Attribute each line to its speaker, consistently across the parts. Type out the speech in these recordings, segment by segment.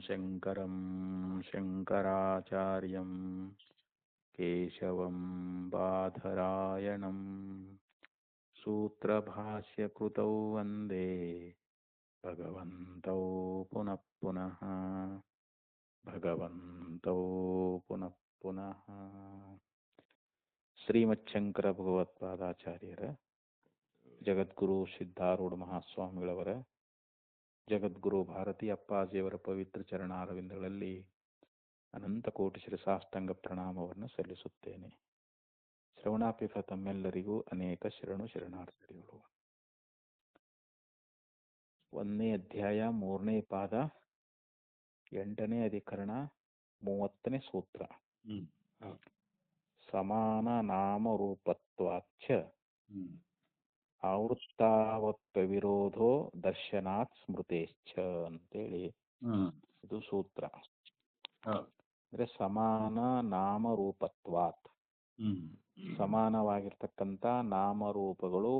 Speaker 1: ಶಂಕರಂ ಶಂಕರಾಚಾರ್ಯಂ ಕೇಶವಂ ಬಾದರಾಯಣಂ ಸೂತ್ರಭಾಷ್ಯಕೃತೌ ವಂದೇ ಭಗವಂತೌ ಪುನಃ ಪುನಃ ಪುನಃ ಶ್ರೀಮಚ್ಛಂಕರ ಭಗವತ್ಪಾದಾಚಾರ್ಯರ ಜಗದ್ಗುರು ಸಿದ್ಧಾರೂಢ ಮಹಾಸ್ವಾಮಿಗಳವರ ಜಗದ್ಗುರು ಭಾರತೀ ಅಪ್ಪಾಜಿಯವರ ಪವಿತ್ರ ಚರಣಾರವಿಂದಗಳಲ್ಲಿ ಅನಂತ ಕೋಟಿ ಶಿರಸಾಷ್ಟಾಂಗ ಪ್ರಣಾಮವನ್ನು ಸಲ್ಲಿಸುತ್ತೇನೆ. ಶ್ರವಣಾಪೀಠ ತಮ್ಮೆಲ್ಲರಿಗೂ ಅನೇಕ ಶರಣಾರ್ಥಿಗಳು. 1ನೇ ಅಧ್ಯಾಯ 3ನೇ ಪಾದ 8ನೇ ಅಧಿಕರಣ 30ನೇ ಸೂತ್ರ. ಸಮಾನ ನಾಮ ರೂಪತ್ವಾಚ್ಛ ಆವೃತ್ತಾವತ್ವ ವಿರೋಧೋ ದರ್ಶನಾತ್ ಸ್ಮೃತೇಶ್ಚ ಅಂತೇಳಿ ಇದು ಸೂತ್ರ. ಅಂದ್ರೆ ಸಮಾನ ನಾಮರೂಪತ್ವಾತ್, ಸಮಾನವಾಗಿರ್ತಕ್ಕಂಥ ನಾಮರೂಪಗಳು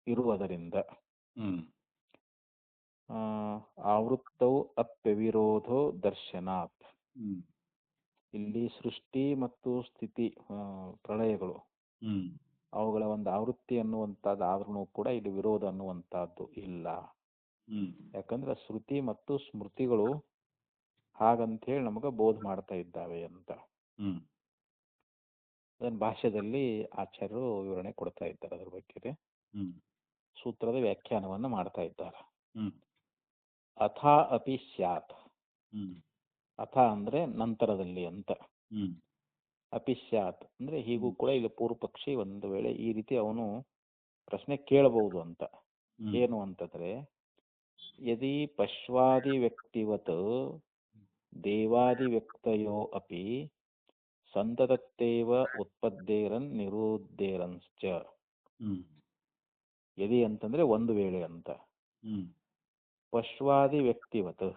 Speaker 1: ಇರುವುದರಿಂದ, ಆವೃತ್ತವು ಅಪ್ಯವಿರೋಧೋ ದರ್ಶನಾತ್, ಇಲ್ಲಿ ಸೃಷ್ಟಿ ಮತ್ತು ಸ್ಥಿತಿ ಪ್ರಳಯಗಳು ಅವುಗಳ ಒಂದು ಆವೃತ್ತಿ ಅನ್ನುವಂಥದ್ದು ಆದ್ರೂ ಕೂಡ ಇಲ್ಲಿ ವಿರೋಧ ಅನ್ನುವಂಥದ್ದು ಇಲ್ಲ. ಯಾಕಂದ್ರೆ ಶ್ರುತಿ ಮತ್ತು ಸ್ಮೃತಿಗಳು ಹಾಗಂತೇಳಿ ನಮಗೆ ಬೋಧ ಮಾಡ್ತಾ ಇದ್ದಾವೆ ಅಂತ ಅದನ್ನ ಭಾಷ್ಯದಲ್ಲಿ ಆಚಾರ್ಯರು ವಿವರಣೆ ಕೊಡ್ತಾ ಇದ್ದಾರೆ. ಅದ್ರ ಬಗ್ಗೆ ಸೂತ್ರದ ವ್ಯಾಖ್ಯಾನವನ್ನು ಮಾಡ್ತಾ ಇದ್ದಾರೆ. ಅಥ ಅಪಿ ಸ್ಯಾತ್, ಅಥ ಅಂದ್ರೆ ನಂತರದಲ್ಲಿ ಅಂತ, ಅಪಿ ಸ್ಯಾತ್ ಅಂದ್ರೆ ಹೀಗೂ ಕೂಡ ಇಲ್ಲಿ ಪೂರ್ವ ಪಕ್ಷಿ ಒಂದು ವೇಳೆ ಈ ರೀತಿ ಅವನು ಪ್ರಶ್ನೆ ಕೇಳಬಹುದು ಅಂತ. ಏನು ಅಂತಂದ್ರೆ, ಯದಿ ಪಶ್ವಾದಿ ವ್ಯಕ್ತಿವತ್ ದೇವಾದಿ ವ್ಯಕ್ತಯೋ ಅಪಿ ಸಂತತತ್ತೇವ ಉತ್ಪದ್ದೇರನ್ ನಿರುದ್ದೇರನ್ಶ್ಚ. ಯದಿ ಅಂತಂದ್ರೆ ಒಂದು ವೇಳೆ ಅಂತ. ಪಶ್ವಾದಿ ವ್ಯಕ್ತಿವತ್,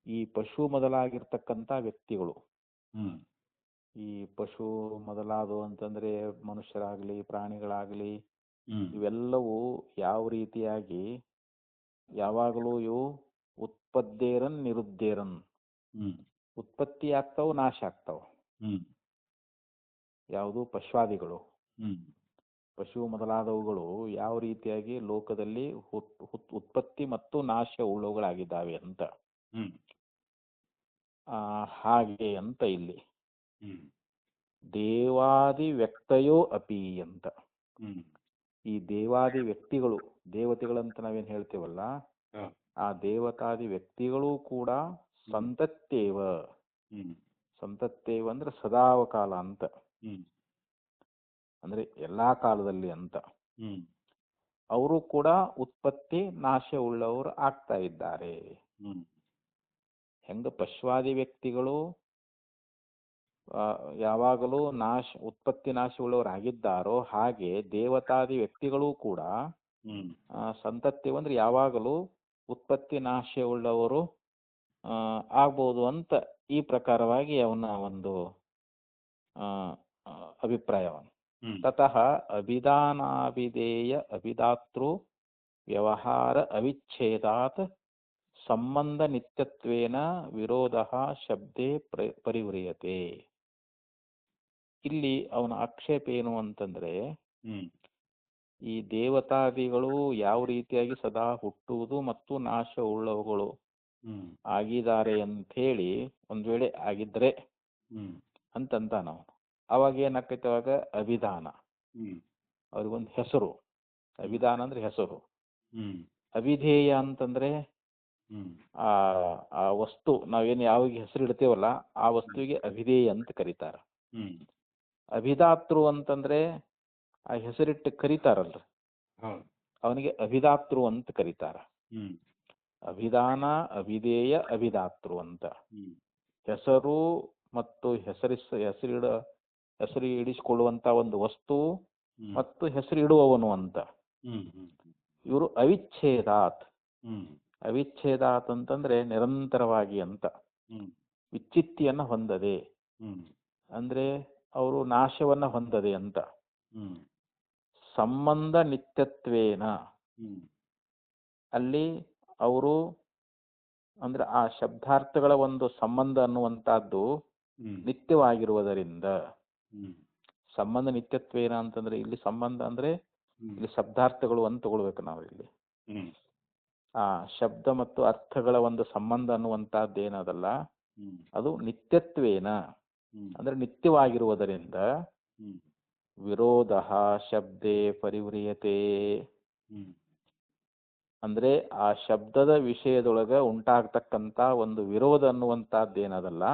Speaker 1: ಈ ಪಶು ಮೊದಲಾಗಿರ್ತಕ್ಕಂಥ ವ್ಯಕ್ತಿಗಳು, ಈ ಪಶು ಮೊದಲಾದವು ಅಂತಂದ್ರೆ ಮನುಷ್ಯರಾಗ್ಲಿ ಪ್ರಾಣಿಗಳಾಗ್ಲಿ ಇವೆಲ್ಲವೂ ಯಾವ ರೀತಿಯಾಗಿ ಯಾವಾಗಲೂ ಇವು ಉತ್ಪದ್ದೇರನ್ ನಿರುದ್ದೇರನ್, ಉತ್ಪತ್ತಿ ಆಗ್ತಾವ ನಾಶ ಆಗ್ತಾವ. ಯಾವುದು ಪಶ್ವಾದಿಗಳು, ಪಶು ಮೊದಲಾದವುಗಳು ಯಾವ ರೀತಿಯಾಗಿ ಲೋಕದಲ್ಲಿ ಉತ್ಪತ್ತಿ ಮತ್ತು ನಾಶ ಉಳ್ಳವುಗಳಾಗಿದ್ದಾವೆ ಅಂತ. ಹಾಗೆ ಅಂತ ಇಲ್ಲಿ ದೇವಾದಿ ವ್ಯಕ್ತಯೋ ಅಪಿ ಅಂತ. ಈ ದೇವಾದಿ ವ್ಯಕ್ತಿಗಳು, ದೇವತೆಗಳಂತ ನಾವೇನ್ ಹೇಳ್ತೇವಲ್ಲ, ಆ ದೇವತಾದಿ ವ್ಯಕ್ತಿಗಳು ಕೂಡ ಸಂತತ್ತೇವ, ಸಂತತ್ತೇವ ಅಂದ್ರೆ ಸದಾವಕಾಲ ಅಂತ, ಅಂದ್ರೆ ಎಲ್ಲಾ ಕಾಲದಲ್ಲಿ ಅಂತ. ಅವರು ಕೂಡ ಉತ್ಪತ್ತಿ ನಾಶ ಉಳ್ಳವರು ಆಗ್ತಾ ಇದ್ದಾರೆ. ಹೆಂಗ ಪಶ್ವಾದಿ ವ್ಯಕ್ತಿಗಳು ಯಾವಾಗಲೂ ಉತ್ಪತ್ತಿ ನಾಶ ಉಳ್ಳವರಾಗಿದ್ದಾರೋ, ಹಾಗೆ ದೇವತಾದಿ ವ್ಯಕ್ತಿಗಳು ಕೂಡ ಸಂತತ್ತಿ ಅಂದ್ರೆ ಯಾವಾಗಲೂ ಉತ್ಪತ್ತಿ ನಾಶ ಉಳ್ಳವರು ಆಗ್ಬೋದು ಅಂತ ಈ ಪ್ರಕಾರವಾಗಿ ಅವನ ಒಂದು ಅಭಿಪ್ರಾಯವನ್ನು. ತತಃ ಅಭಿಧಾನಾಭಿಧೇಯ ಅಭಿಧಾತೃ ವ್ಯವಹಾರ ಅವಿಚ್ಛೇದಾತ್ ಸಂಬಂಧ ನಿತ್ಯತ್ವೇನ ವಿರೋಧ ಶಬ್ದೇ ಪರಿವ್ರಿಯತೆ. ಇಲ್ಲಿ ಅವನ ಆಕ್ಷೇಪ ಏನು ಅಂತಂದ್ರೆ, ಈ ದೇವತಾದಿಗಳು ಯಾವ ರೀತಿಯಾಗಿ ಸದಾ ಹುಟ್ಟುವುದು ಮತ್ತು ನಾಶ ಉಳ್ಳವುಗಳು ಆಗಿದ್ದಾರೆ ಅಂತ ಹೇಳಿ ಒಂದ್ ವೇಳೆ ಆಗಿದ್ರೆ ಅಂತಂತ ನಾವು ಅವಾಗ ಏನಾಕೈತೆ, ಅವಾಗ ಅಭಿಧಾನ, ಅವ್ರಿಗೊಂದು ಹೆಸರು. ಅಭಿಧಾನ ಅಂದ್ರೆ ಹೆಸರು. ಅವಿಧೇಯ ಅಂತಂದ್ರೆ ಆ ವಸ್ತು ನಾವೇನು ಯಾವಾಗ ಹೆಸರು ಇಡ್ತೇವಲ್ಲ ಆ ವಸ್ತುವಿಗೆ ಅಭಿಧೇಯ ಅಂತ ಕರೀತಾರ. ಅಭಿಧಾತೃ ಅಂತಂದ್ರೆ ಆ ಹೆಸರಿಟ್ಟು ಕರೀತಾರಲ್ರಿ, ಅವನಿಗೆ ಅಭಿಧಾತೃ ಅಂತ ಕರೀತಾರ. ಅಭಿಧಾನ, ಅಭಿಧೇಯ, ಅಭಿಧಾತೃ ಅಂತ. ಹೆಸರು ಮತ್ತು ಹೆಸರು ಇಡಿಸಿಕೊಳ್ಳುವಂತ ಒಂದು ವಸ್ತು ಮತ್ತು ಹೆಸರು ಇಡುವವನು ಅಂತ. ಇವರು ಅವಿಚ್ಛೇದಾತ್, ಅವಿಚ್ಛೇದಾತ್ ಅಂತಂದ್ರೆ ನಿರಂತರವಾಗಿ ಅಂತ, ವಿಚ್ಛಿತ್ತಿಯನ್ನ ಹೊಂದದೆ ಅಂದ್ರೆ ಅವರು ನಾಶವನ್ನ ಹೊಂದದೆ ಅಂತ. ಸಂಬಂಧ ನಿತ್ಯತ್ವೇನ, ಅಲ್ಲಿ ಅವರು ಅಂದ್ರೆ ಆ ಶಬ್ದಾರ್ಥಗಳ ಒಂದು ಸಂಬಂಧ ಅನ್ನುವಂತಹದ್ದು ನಿತ್ಯವಾಗಿರುವುದರಿಂದ. ಸಂಬಂಧ ನಿತ್ಯತ್ವೇನ ಅಂತಂದ್ರೆ ಇಲ್ಲಿ ಸಂಬಂಧ ಅಂದ್ರೆ ಇಲ್ಲಿ ಶಬ್ದಾರ್ಥಗಳು ಅಂತ ತಗೊಳ್ಬೇಕು ನಾವು ಇಲ್ಲಿ. ಆ ಶಬ್ದ ಮತ್ತು ಅರ್ಥಗಳ ಒಂದು ಸಂಬಂಧ ಅನ್ನುವಂತಹದ್ದು ಏನದಲ್ಲ ಅದು ನಿತ್ಯತ್ವೇನ ಅಂದ್ರೆ ನಿತ್ಯವಾಗಿರುವುದರಿಂದ ವಿರೋಧ ಶಬ್ದೇ ಪರಿವ್ರಿಯತೆ ಅಂದ್ರೆ ಆ ಶಬ್ದದ ವಿಷಯದೊಳಗ ಉಂಟಾಗ್ತಕ್ಕಂತ ಒಂದು ವಿರೋಧ ಅನ್ನುವಂತಹದ್ದೇನದಲ್ಲ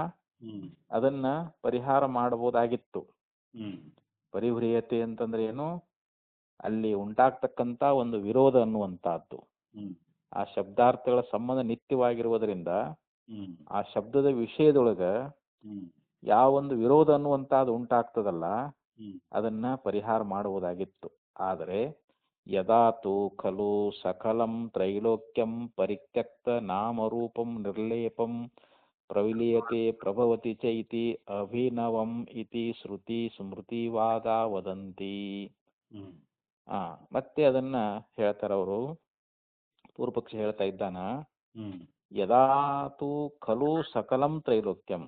Speaker 1: ಅದನ್ನ ಪರಿಹಾರ ಮಾಡಬಹುದಾಗಿತ್ತು. ಪರಿವ್ರಿಯತೆ ಅಂತಂದ್ರೆ ಏನು, ಅಲ್ಲಿ ಉಂಟಾಗ್ತಕ್ಕಂತ ಒಂದು ವಿರೋಧ ಅನ್ನುವಂತಹದ್ದು. ಆ ಶಬ್ದಾರ್ಥಗಳ ಸಂಬಂಧ ನಿತ್ಯವಾಗಿರುವುದರಿಂದ ಆ ಶಬ್ದದ ವಿಷಯದೊಳಗ ಯಾವೊಂದು ವಿರೋಧ ಅನ್ನುವಂತಹದ್ದು ಉಂಟಾಗ್ತದಲ್ಲ ಅದನ್ನ ಪರಿಹಾರ ಮಾಡುವುದಾಗಿತ್ತು. ಆದರೆ ಯದಾತು ಖಲು ಸಕಲಂ ತ್ರೈಲೋಕ್ಯಂ ಪರಿತ್ಯಕ್ತ ನಾಮರೂಪಂ ನಿರ್ಲೇಪಂ ಪ್ರವಿಲೀಯತೆ ಪ್ರಭವತಿ ಚ ಇತಿ ಅಭಿನವಂ ಇತಿ ಶ್ರುತಿ ಸ್ಮೃತಿವಾದ ವದಂತಿ. ಮತ್ತೆ ಅದನ್ನ ಹೇಳ್ತಾರ ಅವರು. ಪೂರ್ವಪಕ್ಷಿ ಹೇಳ್ತಾ ಇದ್ದಾನ, ಯದಾತು ಖಲು ಸಕಲಂ ತ್ರೈಲೋಕ್ಯಂ.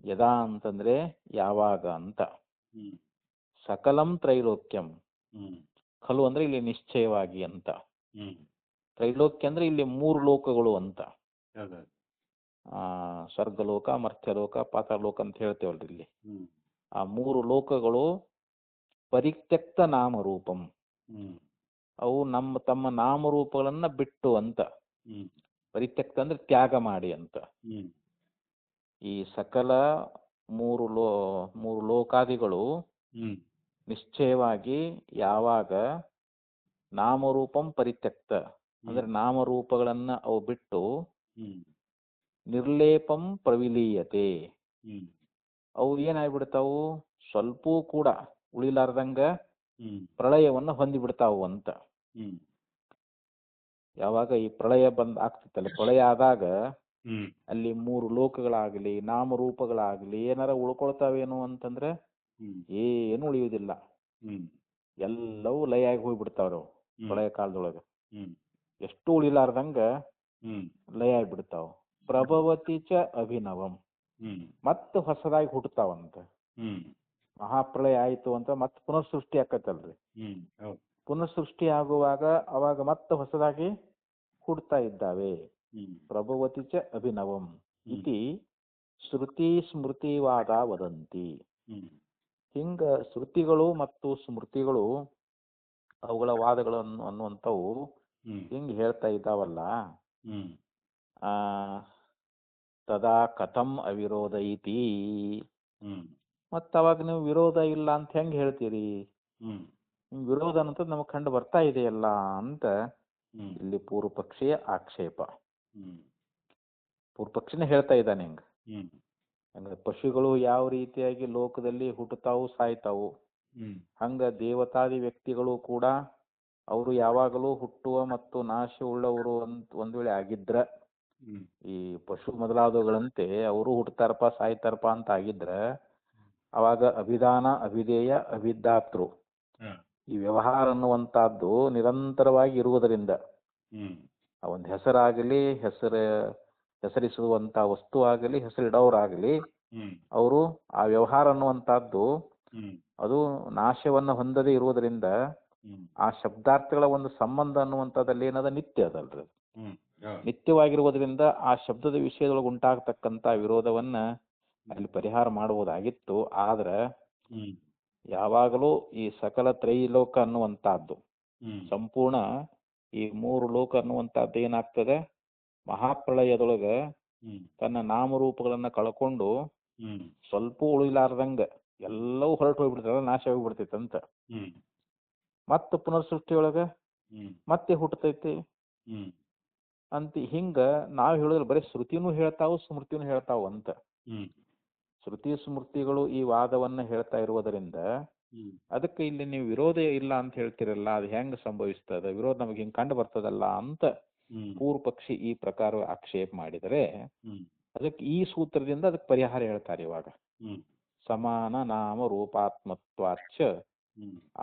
Speaker 1: ಯದಾ ಅಂತಂದ್ರೆ ಯಾವಾಗ ಅಂತ, ಸಕಲಂ ತ್ರೈಲೋಕ್ಯಂ, ಖಲು ಅಂದ್ರೆ ಇಲ್ಲಿ ನಿಶ್ಚಯವಾಗಿ ಅಂತ, ತ್ರೈಲೋಕ್ಯ ಅಂದ್ರೆ ಇಲ್ಲಿ 3 ಲೋಕಗಳು ಅಂತ. ಸ್ವರ್ಗಲೋಕ, ಮರ್ತ್ಯಲೋಕ, ಪಾತಾಳಲೋಕ ಅಂತ ಹೇಳ್ತೇವಲ್ರಿ ಇಲ್ಲಿ. ಆ 3 ಲೋಕಗಳು ಪರಿತ್ಯಕ್ತ ನಾಮರೂಪಂ, ಅವು ತಮ್ಮ ನಾಮರೂಪಗಳನ್ನ ಬಿಟ್ಟು ಅಂತ. ಪರಿತ್ಯಕ್ತ ಅಂದ್ರೆ ತ್ಯಾಗ ಮಾಡಿ ಅಂತ. ಈ ಸಕಲ 3 ಲೋಕಾದಿಗಳು ನಿಶ್ಚಯವಾಗಿ ಯಾವಾಗ ನಾಮರೂಪಂ ಪರಿತ್ಯಕ್ತ ಅಂದ್ರೆ ನಾಮರೂಪಗಳನ್ನ ಅವು ಬಿಟ್ಟು ನಿರ್ಲೇಪಂ ಪ್ರವಿಲೀಯತೆ, ಅವು ಏನಾಗ್ಬಿಡ್ತಾವು ಸ್ವಲ್ಪ ಕೂಡ ಉಳಿಲಾರ್ದಂಗ ಪ್ರಳಯವನ್ನ ಹೊಂದಿಬಿಡ್ತಾವು ಅಂತ. ಯಾವಾಗ ಈ ಪ್ರಳಯ ಆಗ್ತಿತ್ತಲ್ಲ, ಪ್ರಳಯ ಆದಾಗ ಅಲ್ಲಿ 3 ಲೋಕಗಳಾಗ್ಲಿ ನಾಮರೂಪಗಳಾಗ್ಲಿ ಏನಾರ ಉಳ್ಕೊಳ್ತಾವೇನು ಅಂತಂದ್ರೆ ಏನು ಉಳಿಯುವುದಿಲ್ಲ. ಎಲ್ಲವೂ ಲಯ ಆಗಿ ಹೋಗ್ಬಿಡ್ತಾವ್ರವು ಪ್ರಳಯ ಕಾಲದೊಳಗ. ಎಷ್ಟು ಉಳಿಲಾರ್ದಂಗ ಲಯ ಆಗ್ಬಿಡ್ತಾವ. ಪ್ರಭವತಿ ಚ ಅಭಿನವಂ, ಮತ್ತೆ ಹೊಸದಾಗಿ ಹುಟ್ಟತಾವಂತ. ಮಹಾಪ್ರಳಯ ಆಯ್ತು ಅಂತ ಮತ್ತೆ ಪುನಃಸೃಷ್ಟಿ ಆಕತ್ತಲ್ರಿ. ಪುನಃಸೃಷ್ಟಿ ಆಗುವಾಗ ಅವಾಗ ಮತ್ತೆ ಹೊಸದಾಗಿ ಹುಡ್ತಾ ಇದ್ದಾವೆ. ಪ್ರಭವತಿ ಚ ಅಭಿನವಂ ಇತಿ ಶ್ರುತಿ ಸ್ಮೃತಿವಾದ ವದಂತಿ. ಹಿಂಗ ಶ್ರುತಿಗಳು ಮತ್ತು ಸ್ಮೃತಿಗಳು ಅವುಗಳ ವಾದಗಳನ್ನು ಅನ್ನುವಂಥವು ಹಿಂಗ್ ಹೇಳ್ತಾ ಇದ್ದಾವಲ್ಲ, ತದಾ ಕಥಂ ಅವಿರೋಧ ಇತಿ. ಮತ್ತ ಅವಾಗ ನೀವು ವಿರೋಧ ಇಲ್ಲ ಅಂತ ಹೆಂಗ್ ಹೇಳ್ತೀರಿ? ವಿರೋಧ ಅನ್ನೋದು ನಮಗ್ ಕಂಡು ಬರ್ತಾ ಇದೆಯಲ್ಲ ಅಂತ ಇಲ್ಲಿ ಪೂರ್ವಪಕ್ಷಿಯ ಆಕ್ಷೇಪ. ಪೂರ್ವಪಕ್ಷಿನೇ ಹೇಳ್ತಾ ಇದ್ದಾನೆ ಹಿಂಗ. ಹಂಗ ಪಶುಗಳು ಯಾವ ರೀತಿಯಾಗಿ ಲೋಕದಲ್ಲಿ ಹುಟ್ಟುತ್ತಾವು ಸಾಯ್ತಾವು, ಹಂಗ ದೇವತಾದಿ ವ್ಯಕ್ತಿಗಳು ಕೂಡ ಅವರು ಯಾವಾಗಲೂ ಹುಟ್ಟುವ ಮತ್ತು ನಾಶ ಉಳ್ಳವರು ಒಂದ್ ವೇಳೆ ಆಗಿದ್ರ, ಈ ಪಶು ಮೊದಲಾದವುಗಳಂತೆ ಅವರು ಹುಟ್ಟತಾರಪ್ಪ ಸಾಯ್ತಾರಪ್ಪ ಅಂತ ಆಗಿದ್ರ ಅವಾಗ ಅಭಿಧಾನ ಅಭಿಧೇಯ ಅಭಿಧಾತೃ ಈ ವ್ಯವಹಾರ ಅನ್ನುವಂತಹದ್ದು ನಿರಂತರವಾಗಿ ಇರುವುದರಿಂದ ಒಂದು ಹೆಸರಾಗಲಿ ಹೆಸರಿಸುವಂತ ವಸ್ತು ಆಗಲಿ ಹೆಸರಿಡೋರಾಗಲಿ ಅವರು ಆ ವ್ಯವಹಾರ ಅನ್ನುವಂತಹದ್ದು ಅದು ನಾಶವನ್ನ ಹೊಂದದೇ ಇರುವುದರಿಂದ ಆ ಶಬ್ದಾರ್ಥಗಳ ಒಂದು ಸಂಬಂಧ ಅನ್ನುವಂಥದ್ದಲ್ಲಿ ಏನದ ನಿತ್ಯ ಅದಲ್ರಿ. ನಿತ್ಯವಾಗಿರುವುದರಿಂದ ಆ ಶಬ್ದದ ವಿಷಯದೊಳಗೆ ಉಂಟಾಗತಕ್ಕಂತ ವಿರೋಧವನ್ನ ಅಲ್ಲಿ ಪರಿಹಾರ ಮಾಡುವುದಾಗಿತ್ತು. ಆದ್ರ ಯಾವಾಗಲೂ ಈ ಸಕಲ ತ್ರೈಲೋಕ ಅನ್ನುವಂತಹದ್ದು ಸಂಪೂರ್ಣ ಈ 3 ಲೋಕ ಅನ್ನುವಂತಹದ್ದು ಏನಾಗ್ತದೆ, ಮಹಾಪ್ರಳಯದೊಳಗ ತನ್ನ ನಾಮರೂಪಗಳನ್ನ ಕಳ್ಕೊಂಡು ಸ್ವಲ್ಪ ಉಳಿಲಾರ್ದಂಗ ಎಲ್ಲವೂ ಹೊರಟು ಹೋಗ್ಬಿಡ್ತದ, ನಾಶ ಹೋಗ್ಬಿಡ್ತೈತಂತ. ಮತ್ತೆ ಪುನರ್ಸೃಷ್ಟಿಯೊಳಗ ಮತ್ತೆ ಹುಟ್ಟತೈತಿ ಅಂತ. ಹಿಂಗ ನಾವ್ ಹೇಳಿದ್ರೆ ಬರೀ ಶ್ರುತಿನೂ ಹೇಳ್ತಾವು ಸ್ಮೃತಿನೂ ಹೇಳ್ತಾವು ಅಂತ. ಶ್ರುತಿ ಸ್ಮೃತಿಗಳು ಈ ವಾದವನ್ನ ಹೇಳ್ತಾ ಇರುವುದರಿಂದ ಅದಕ್ಕೆ ಇಲ್ಲಿ ನೀವು ವಿರೋಧ ಇಲ್ಲ ಅಂತ ಹೇಳ್ತಿರಲ್ಲ, ಅದು ಹೆಂಗ್ ಸಂಭವಿಸ್ತದ, ವಿರೋಧ ನಮಗೆ ಹಿಂಗ್ ಕಂಡು ಬರ್ತದಲ್ಲ ಅಂತ ಪೂರ್ವ ಪಕ್ಷಿ ಈ ಪ್ರಕಾರ ಆಕ್ಷೇಪ ಮಾಡಿದರೆ ಅದಕ್ಕೆ ಈ ಸೂತ್ರದಿಂದ ಅದಕ್ಕೆ ಪರಿಹಾರ ಹೇಳ್ತಾರೆ. ಇವಾಗ ಸಮಾನ ನಾಮ ರೂಪಾತ್ಮತ್ವಾಚ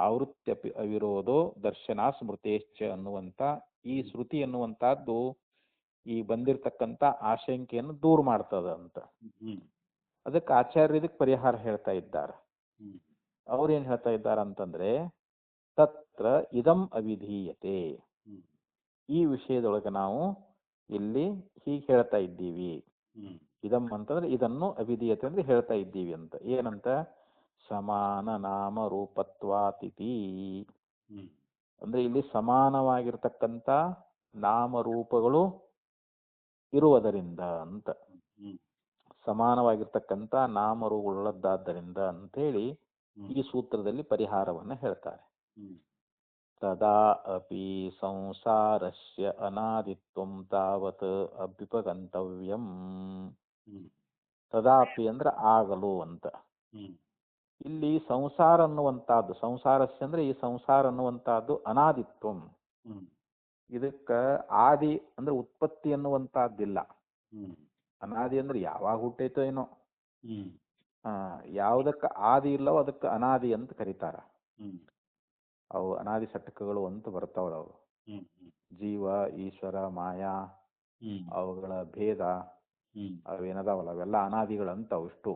Speaker 1: ಆವೃತ್ಯಪಿ ಅವಿರೋಧೋ ದರ್ಶನ ಸ್ಮೃತೇಶ್ಚ ಅನ್ನುವಂತ ಈ ಶ್ರುತಿ ಅನ್ನುವಂತಹದ್ದು ಈ ಬಂದಿರತಕ್ಕಂಥ ಆಶಂಕೆಯನ್ನು ದೂರ ಮಾಡ್ತದ ಅಂತ. ಅದಕ್ಕೆ ಆಚಾರ್ಯ ಇದಕ್ಕೆ ಪರಿಹಾರ ಹೇಳ್ತಾ ಇದ್ದಾರೆ. ಅವ್ರೇನ್ ಹೇಳ್ತಾ ಇದ್ದಾರೆ ಅಂತಂದ್ರೆ, ತತ್ರ ಇದಂ ಅವಿಧೀಯತೆ, ಈ ವಿಷಯದೊಳಗೆ ನಾವು ಇಲ್ಲಿ ಹೀಗೆ ಹೇಳ್ತಾ ಇದ್ದೀವಿ. ಇದಂ ಅಂತಂದ್ರೆ ಇದನ್ನು, ಅವಿಧೀಯತೆ ಅಂದ್ರೆ ಹೇಳ್ತಾ ಇದ್ದೀವಿ ಅಂತ. ಏನಂತ? ಸಮಾನ ನಾಮ ರೂಪತ್ವಾತಿಥಿ, ಅಂದ್ರೆ ಇಲ್ಲಿ ಸಮಾನವಾಗಿರ್ತಕ್ಕಂಥ ನಾಮರೂಪಗಳು ಇರುವುದರಿಂದ ಅಂತ, ಸಮಾನವಾಗಿರ್ತಕ್ಕಂಥ ನಾಮರೂಪಗಳದ್ದಾದ್ದರಿಂದ ಅಂತೇಳಿ ಈ ಸೂತ್ರದಲ್ಲಿ ಪರಿಹಾರವನ್ನು ಹೇಳ್ತಾರೆ. ತದಾ ಅಪಿ ಸಂಸಾರಸ್ಯ ಅನಾದಿತ್ವಂ ತಾವತ್ ಅಭ್ಯುಪಗಂತವ್ಯಂ. ತದಾಪಿ ಅಂದ್ರೆ ಆಗಲು ಅಂತ. ಇಲ್ಲಿ ಸಂಸಾರ ಅನ್ನುವಂಥದ್ದು, ಸಂಸಾರಸ್ಯ ಅಂದ್ರೆ ಈ ಸಂಸಾರ ಅನ್ನುವಂಥದ್ದು ಅನಾದಿತ್ವಂ, ಇದಕ್ಕ ಆದಿ ಅಂದ್ರೆ ಉತ್ಪತ್ತಿ ಅನ್ನುವಂಥದ್ದಿಲ್ಲ. ಅನಾದಿ ಅಂದ್ರೆ ಯಾವಾಗ ಹುಟ್ಟೈತೋ ಏನೋ, ಯಾವುದಕ್ಕ ಆದಿ ಇಲ್ಲವೋ ಅದಕ್ಕೆ ಅನಾದಿ ಅಂತ ಕರೀತಾರ. ಅವು ಅನಾದಿ ಷಟ್ಕಗಳು ಅಂತ ಬರ್ತಾವಲ್ಲ ಅವು. ಜೀವ, ಈಶ್ವರ, ಮಾಯಾ, ಅವುಗಳ ಭೇದ ಅವೇನದಾವಲ್ಲ ಅವೆಲ್ಲ ಅನಾದಿಗಳಂತ. ಅವಿಷ್ಟು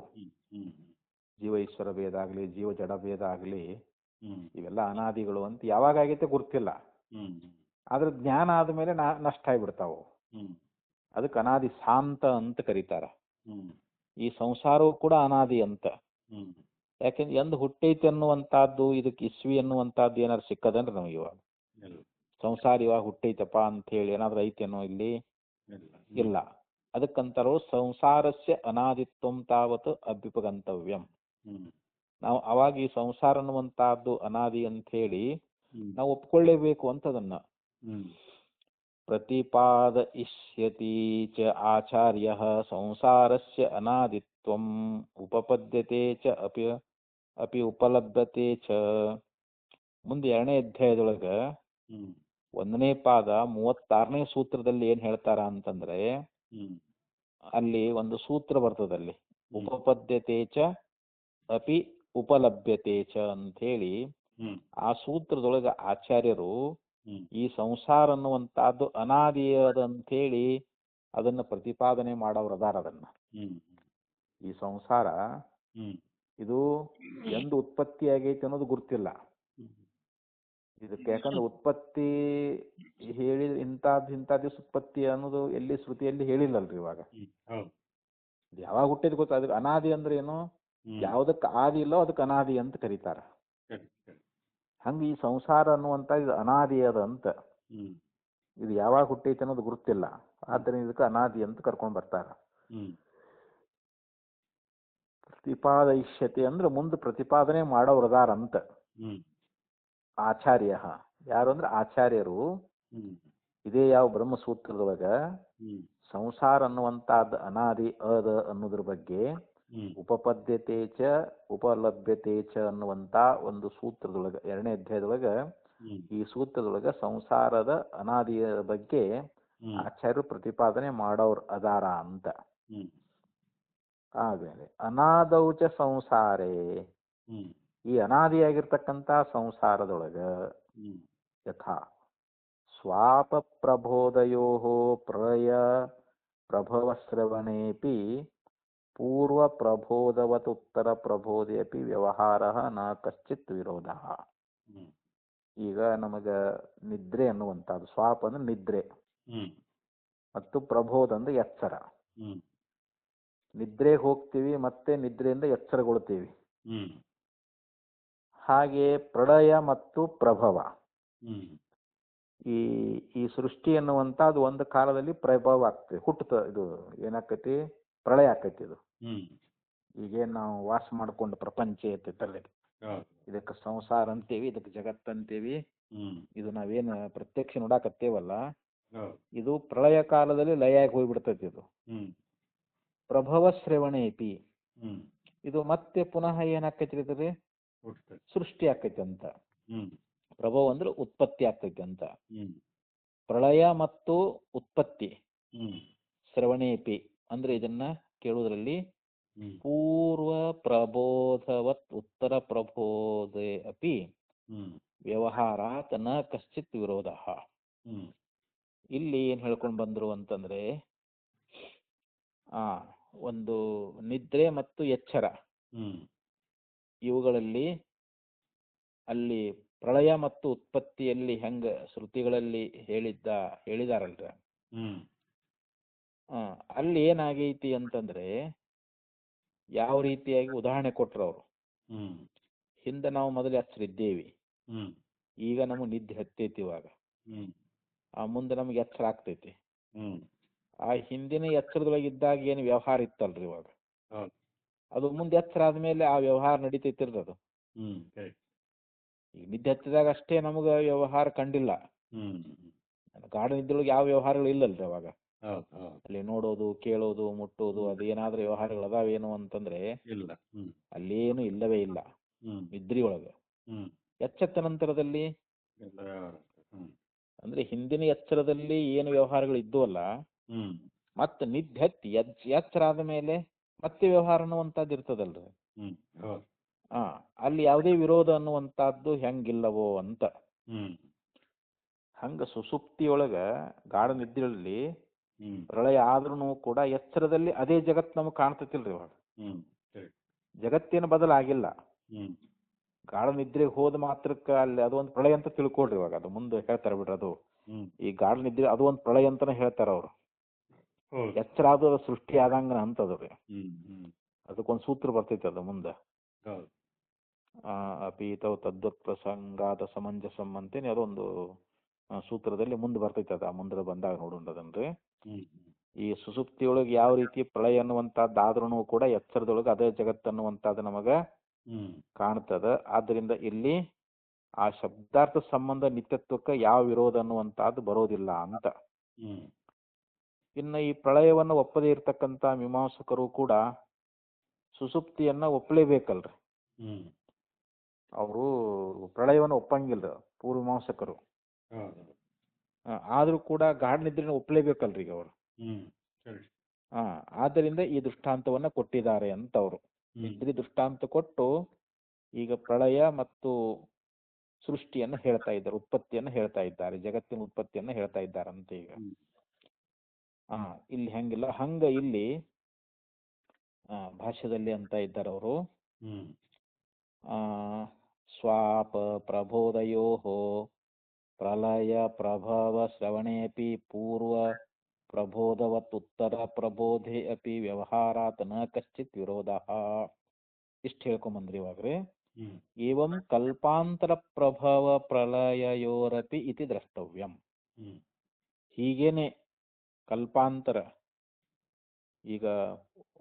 Speaker 1: ಜೀವ ಈಶ್ವರ ಭೇದ ಆಗಲಿ, ಜೀವ ಜಡ ಭೇದ ಆಗಲಿ, ಇವೆಲ್ಲ ಅನಾದಿಗಳು ಅಂತ. ಯಾವಾಗ ಆಗೈತೆ ಗೊತ್ತಿಲ್ಲ, ಆದ್ರೆ ಜ್ಞಾನ ಆದ್ಮೇಲೆ ನಷ್ಟ ಆಗಿಬಿಡ್ತಾವು. ಅದಕ್ಕೆ ಅನಾದಿ ಶಾಂತ ಅಂತ ಕರೀತಾರ. ಈ ಸಂಸಾರವು ಕೂಡ ಅನಾದಿ ಅಂತ. ಯಾಕೆಂದ್ರೆ ಎಂದು ಹುಟ್ಟೈತೆ ಅನ್ನುವಂಥದ್ದು, ಇದಕ್ಕೆ ಇಸ್ವಿ ಅನ್ನುವಂಥದ್ದು ಏನಾದ್ರು ಸಿಕ್ಕದನ್ರಿ ನಮಗೆ ಇವಾಗ? ಸಂಸಾರ ಇವಾಗ ಹುಟ್ಟೈತಪ್ಪ ಅಂತ ಹೇಳಿ ಏನಾದ್ರು ಐತೇನೋ ಇಲ್ಲಿ? ಇಲ್ಲ. ಅದಕ್ಕಂತಾರೋ ಸಂಸಾರಸ್ಯ ಅನಾದಿತ್ವಂ ತಾವತ್ ಅಭ್ಯುಪಗಂತವ್ಯಂ. ನಾವು ಅವಾಗ ಈ ಸಂಸಾರ ಅನ್ನುವಂತಹದ್ದು ಅನಾದಿ ಅಂತ ಹೇಳಿ ನಾವು ಒಪ್ಕೊಳ್ಳೇಬೇಕು ಅಂತದನ್ನ. ಪ್ರತಿಪಾದಯಿಷ್ಯತಿ ಚ ಆಚಾರ್ಯ ಸಂಸಾರಸ್ಯ ಅನಾದಿತ್ವಂ ಉಪಪದ್ಯತೆ ಚ ಅಪಿ ಉಪಲಭ್ಯತೆ ಚ. ಮುಂದೆ 2ನೇ ಅಧ್ಯಾಯದೊಳಗ 1ನೇ ಪಾದ 36ನೇ ಸೂತ್ರದಲ್ಲಿ ಏನ್ ಹೇಳ್ತಾರ ಅಂತಂದ್ರೆ, ಅಲ್ಲಿ ಒಂದು ಸೂತ್ರ ಬರ್ತದಲ್ಲಿ, ಉಪಪದ್ಯತೆ ಚ ಅಪಿ ಉಪಲಭ್ಯತೆ ಚ ಅಂತ ಹೇಳಿ. ಆ ಸೂತ್ರದೊಳಗ ಆಚಾರ್ಯರು ಈ ಸಂಸಾರ ಅನ್ನುವಂತಹದ್ದು ಅನಾದಿಯದಂತೇಳಿ ಅದನ್ನ ಪ್ರತಿಪಾದನೆ ಮಾಡೋರು ಅದಾರ. ಅದನ್ನ ಈ ಸಂಸಾರ ಇದು ಎಂದು ಉತ್ಪತ್ತಿ ಆಗೈತೆ ಅನ್ನೋದು ಗುರ್ತಿಲ್ಲ ಇದಕ್ಕೆ. ಯಾಕಂದ್ರೆ ಉತ್ಪತ್ತಿ ಹೇಳಿ ಇಂಥ ದಿವಸ ಉತ್ಪತ್ತಿ ಅನ್ನೋದು ಎಲ್ಲಿ ಶ್ರುತಿಯಲ್ಲಿ ಹೇಳಿಲ್ಲಲ್ರಿ ಇವಾಗ. ಯಾವಾಗ ಹುಟ್ಟಿದ್ ಗೊತ್ತ. ಅದಕ್ಕೆ ಅನಾದಿ ಅಂದ್ರೆ ಏನು? ಯಾವ್ದಕ್ಕೆ ಆದಿ ಇಲ್ಲೋ ಅದಕ್ಕೆ ಅನಾದಿ ಅಂತ ಕರೀತಾರ. ಹಂಗ ಈ ಸಂಸಾರ ಅನ್ನುವಂತ ಇದು ಅನಾದಿ ಅದ ಅಂತ. ಇದು ಯಾವಾಗ ಹುಟ್ಟೈತೆ ಅನ್ನೋದು ಗುರುತಿಲ್ಲ, ಆದ್ದರಿಂದ ಇದಕ್ಕೆ ಅನಾದಿ ಅಂತ ಕರ್ಕೊಂಡ್ ಬರ್ತಾರ. ಪ್ರತಿಪಾದಯಿಷ್ಯತೆ ಅಂದ್ರೆ ಮುಂದೆ ಪ್ರತಿಪಾದನೆ ಮಾಡೋರದಾರ ಅಂತ. ಆಚಾರ್ಯ ಯಾರು ಅಂದ್ರೆ ಆಚಾರ್ಯರು ಇದೇ ಯಾವ ಬ್ರಹ್ಮಸೂತ್ರದೊಳಗ ಸಂಸಾರ ಅನ್ನುವಂತಹದ್ದು ಅನಾದಿ ಅದ ಅನ್ನೋದ್ರ ಬಗ್ಗೆ ಉಪಪದ್ಯತೆ ಚ ಉಪಲಭ್ಯತೆ ಚ ಅನ್ನುವಂತ ಒಂದು ಸೂತ್ರದೊಳಗ 2ನೇ ಅಧ್ಯಾಯದೊಳಗ ಈ ಸೂತ್ರದೊಳಗ ಸಂಸಾರದ ಅನಾದಿಯ ಬಗ್ಗೆ ಆಚಾರ್ಯರು ಪ್ರತಿಪಾದನೆ ಮಾಡೋರು ಅದಾರ ಅಂತ. ಆಮೇಲೆ ಅನಾದೌಚ ಸಂಸಾರೇ, ಈ ಅನಾದಿಯಾಗಿರ್ತಕ್ಕಂಥ ಸಂಸಾರದೊಳಗ ಯಥಾ ಸ್ವಾಪ ಪ್ರಬೋಧಯೋ ಪ್ರಳಯ ಪ್ರಭವಶ್ರವಣೇಪಿ ಪೂರ್ವ ಪ್ರಬೋಧವತ್ ಉತ್ತರ ಪ್ರಬೋಧೆ ಅಪಿ ವ್ಯವಹಾರ ನ ಕಶ್ಚಿತ್ ವಿರೋಧ. ಈಗ ನಮಗ ನಿದ್ರೆ ಅನ್ನುವಂಥದ್ದು, ಸ್ವಾಪ ಅಂದ್ರೆ ನಿದ್ರೆ ಮತ್ತು ಪ್ರಬೋಧ ಅಂದ್ರೆ ಎಚ್ಚರ. ನಿದ್ರೆ ಹೋಗ್ತೀವಿ ಮತ್ತೆ ನಿದ್ರೆಯಿಂದ ಎಚ್ಚರಗೊಳ್ತೀವಿ. ಹಾಗೆ ಪ್ರಳಯ ಮತ್ತು ಪ್ರಭವ, ಈ ಸೃಷ್ಟಿ ಅನ್ನುವಂಥದ್ದು ಒಂದು ಕಾಲದಲ್ಲಿ ಪ್ರಭವ ಆಗ್ತದೆ, ಹುಟ್ಟುತ್ತ ಇದು ಏನಾಕೈತಿ, ಪ್ರಳಯ ಆಕೈತಿ. ಇದು ಈಗೇನು ನಾವು ವಾಸ ಮಾಡ್ಕೊಂಡು ಪ್ರಪಂಚ ಐತಲ್ಲ, ಇದಕ್ಕೆ ಸಂಸಾರ ಅಂತೇವಿ, ಇದಕ್ಕೆ ಜಗತ್ತಂತೇವಿ. ಇದು ನಾವೇನು ಪ್ರತ್ಯಕ್ಷ ನೋಡಾಕತ್ತೇವಲ್ಲ, ಇದು ಪ್ರಳಯ ಕಾಲದಲ್ಲಿ ಲಯ ಆಗಿ ಹೋಗ್ಬಿಡ್ತೈತಿ. ಇದು ಪ್ರಭವ ಶ್ರವಣೇಪಿ, ಇದು ಮತ್ತೆ ಪುನಃ ಏನಾಕೈತಿ, ಸೃಷ್ಟಿ ಆಕೈತಿ ಅಂತ. ಪ್ರಭವ ಅಂದ್ರೆ ಉತ್ಪತ್ತಿ ಆಗ್ತೈತಿ ಅಂತ. ಪ್ರಳಯ ಮತ್ತು ಉತ್ಪತ್ತಿ, ಶ್ರವಣೇಪಿ ಅಂದ್ರೆ ಇದನ್ನ ಕೇಳುವುದರಲ್ಲಿ ಪೂರ್ವ ಪ್ರಬೋಧವತ್ ಉತ್ತರ ಪ್ರಬೋಧೆ ಅಪಿ ವ್ಯವಹಾರಾತ್ ನ ಕಶ್ಚಿತ್ ವಿರೋಧ. ಇಲ್ಲಿ ಏನು ಹೇಳ್ಕೊಂಡು ಬಂದರು ಅಂತಂದರೆ, ಒಂದು ನಿದ್ರೆ ಮತ್ತು ಎಚ್ಚರ ಇವುಗಳಲ್ಲಿ ಅಲ್ಲಿ ಪ್ರಳಯ ಮತ್ತು ಉತ್ಪತ್ತಿಯಲ್ಲಿ ಹೆಂಗೆ ಶ್ರುತಿಗಳಲ್ಲಿ ಹೇಳಿದಾರಲ್ರ, ಅಲ್ಲಿ ಏನಾಗೈತಿ ಅಂತಂದರೆ ಯಾವ ರೀತಿಯಾಗಿ ಉದಾಹರಣೆ ಕೊಟ್ಟರು ಅವರು. ಹಿಂದೆ ನಾವು ಮೊದಲು ಎಚ್ಚರಿದ್ದೇವಿ, ಈಗ ನಮಗೆ ನಿದ್ದೆ ಹತ್ತೈತಿ. ಇವಾಗ ಮುಂದೆ ನಮಗೆ ಎಚ್ಚರ ಆಗ್ತೈತಿ. ಆ ಹಿಂದಿನ ಎಚ್ಚರದೊಳಗಿದ್ದಾಗ ಏನು ವ್ಯವಹಾರ ಇತ್ತಲ್ರಿ ಇವಾಗ, ಅದು ಮುಂದೆ ಎಚ್ಚರ ಆದ್ಮೇಲೆ ಆ ವ್ಯವಹಾರ ನಡೀತೈತಿಲ್ರಿ ಅದು. ಈಗ ನಿದ್ದೆ ಹತ್ತಿದಾಗ ಅಷ್ಟೇ ನಮಗೆ ವ್ಯವಹಾರ ಕಂಡಿಲ್ಲ. ಗಾಢ ನಿದ್ದೆಯೊಳಗೆ ಯಾವ ವ್ಯವಹಾರಗಳು ಇಲ್ಲಲ್ರಿ ಅವಾಗ. ಅಲ್ಲಿ ನೋಡೋದು, ಕೇಳೋದು, ಮುಟ್ಟೋದು, ಅದು ಏನಾದ್ರೂ ವ್ಯವಹಾರಗಳು ಅದಾವೇನು ಅಂತಂದ್ರೆ ಅಲ್ಲೇನು ಇಲ್ಲವೇ ಇಲ್ಲ ನಿದ್ರೆಯೊಳಗೆ. ಎಚ್ಚೆತ್ತ ನಂತರದಲ್ಲಿ ಅಂದ್ರೆ ಹಿಂದಿನ ಎಚ್ಚರದಲ್ಲಿ ಏನು ವ್ಯವಹಾರಗಳು ಇದ್ದುವಲ್ಲ, ಮತ್ತೆ ನಿದ್ದೆ ಹತ್ತಿ ಎಚ್ಚರ ಆದ ಮೇಲೆ ಮತ್ತೆ ವ್ಯವಹಾರ ಅನ್ನುವಂಥದ್ದು ಇರ್ತದಲ್ರಿ. ಅಲ್ಲಿ ಯಾವುದೇ ವಿರೋಧ ಅನ್ನುವಂಥದ್ದು ಹೆಂಗಿಲ್ಲವೋ ಅಂತ. ಹಂಗ ಸುಸುಪ್ತಿಯೊಳಗ ಗಾಢ ನಿದ್ದೆಯಲ್ಲಿ ಪ್ರಳಯ ಆದ್ರೂ ಕೂಡ ಎಚ್ಚರದಲ್ಲಿ ಅದೇ ಜಗತ್ತು ನಮಗೆ ಕಾಣ್ತತಿಲ್ರಿ ಇವಾಗ. ಜಗತ್ತೇನು ಬದಲಾಗಿಲ್ಲ. ಗಾಢ ನಿದ್ರೆಗೆ ಹೋದ ಮಾತ್ರಕ್ಕೆ ಅಲ್ಲಿ ಅದೊಂದು ಪ್ರಳಯ ಅಂತ ತಿಳ್ಕೊಳ್ರಿ ಇವಾಗ. ಅದು ಮುಂದೆ ಹೇಳ್ತಾರೆ ಬಿಡ್ರಿ, ಅದು ಈ ಗಾಢ ನಿದ್ರೆ ಅದು ಒಂದು ಪ್ರಳಯ ಅಂತಾನೆ ಹೇಳ್ತಾರ ಅವರು. ಎಚ್ಚರ ಆದ ಸೃಷ್ಟಿ ಆದಂಗ ಅಂತದ್ರಿ. ಅದಕ್ಕೊಂದು ಸೂತ್ರ ಬರ್ತೈತಿ ಅದು ಮುಂದೆ. ಅಪೀತವ್ ತದ್ವತ್ ಪ್ರಸಂಗಾದ ಸಮಂಜಸಂ ಅಂತೇನೆ ಅದೊಂದು ಸೂತ್ರದಲ್ಲಿ ಮುಂದೆ ಬರ್ತೈತೆ. ಅದು ಮುಂದೆ ಬಂದಾಗ ನೋಡೋಣದನ್ರಿ. ಈ ಸುಸುಪ್ತಿಯೊಳಗೆ ಯಾವ ರೀತಿ ಪ್ರಳಯ ಅನ್ನುವಂಥದ್ದಾದ್ರೂ ಕೂಡ ಎಚ್ಚರದೊಳಗೆ ಅದೇ ಜಗತ್ತು ಅನ್ನುವಂಥದ್ದು ನಮಗೆ ಕಾಣ್ತದ. ಆದ್ದರಿಂದ ಇಲ್ಲಿ ಆ ಶಬ್ದಾರ್ಥ ಸಂಬಂಧ ನಿತ್ಯತ್ವಕ್ಕೆ ಯಾವ ವಿರೋಧ ಅನ್ನುವಂಥದ್ದು ಬರೋದಿಲ್ಲ ಅಂತ. ಇನ್ನು ಈ ಪ್ರಳಯವನ್ನು ಒಪ್ಪದೇ ಇರ್ತಕ್ಕಂಥ ಮೀಮಾಂಸಕರು ಕೂಡ ಸುಸುಪ್ತಿಯನ್ನ ಒಪ್ಪಲೇಬೇಕಲ್ರಿ. ಅವರು ಪ್ರಳಯವನ್ನು ಒಪ್ಪಂಗಿಲ್ಲ ಪೂರ್ವಮೀಮಾಂಸಕರು. ಆದ್ರೂ ಕೂಡ ಗಾಢ ನಿದ್ರೆನ ಒಪ್ಪಲೇಬೇಕಲ್ರಿ ಈಗ ಅವರು. ಆದ್ದರಿಂದ ಈ ದೃಷ್ಟಾಂತವನ್ನ ಕೊಟ್ಟಿದ್ದಾರೆ ಅಂತ ಅವರು. ನಿದ್ರೆ ದೃಷ್ಟಾಂತ ಕೊಟ್ಟು ಈಗ ಪ್ರಳಯ ಮತ್ತು ಸೃಷ್ಟಿಯನ್ನು ಹೇಳ್ತಾ ಇದ್ದಾರೆ, ಉತ್ಪತ್ತಿಯನ್ನು ಹೇಳ್ತಾ ಇದ್ದಾರೆ, ಜಗತ್ತಿನ ಉತ್ಪತ್ತಿಯನ್ನು ಹೇಳ್ತಾ ಇದ್ದಾರಂತೆ ಈಗ. ಇಲ್ಲಿ ಹೆಂಗಿಲ್ಲ ಹಂಗ ಇಲ್ಲಿ ಭಾಷ್ಯದಲ್ಲಿ ಅಂತ ಇದ್ದಾರೆ ಅವರು. ಸ್ವಾಪ ಪ್ರಬೋಧಯೋ ಪ್ರಲಯ ಪ್ರಭವ ಶ್ರವಣೇಪಿ ಪೂರ್ವ ಪ್ರಬೋಧವತ್ ಉತ್ತರ ಪ್ರಬೋಧೆ ಅಪಿ ವ್ಯವಹಾರಾತ್ ನ ಕಶ್ಚಿತ್ ವಿರೋಧ. ಇಷ್ಟು ಹೇಳ್ಕೊಂಬಂದ್ರಿ ಇವಾಗ್ರಿ. ಏವಂ ಕಲ್ಪಾಂತರ ಪ್ರಭವ ಪ್ರಲಯೋರಪಿ ಇತಿ ದ್ರಷ್ಟವ್ಯಂ. ಹೀಗೇನೆ ಕಲ್ಪಾಂತರ, ಈಗ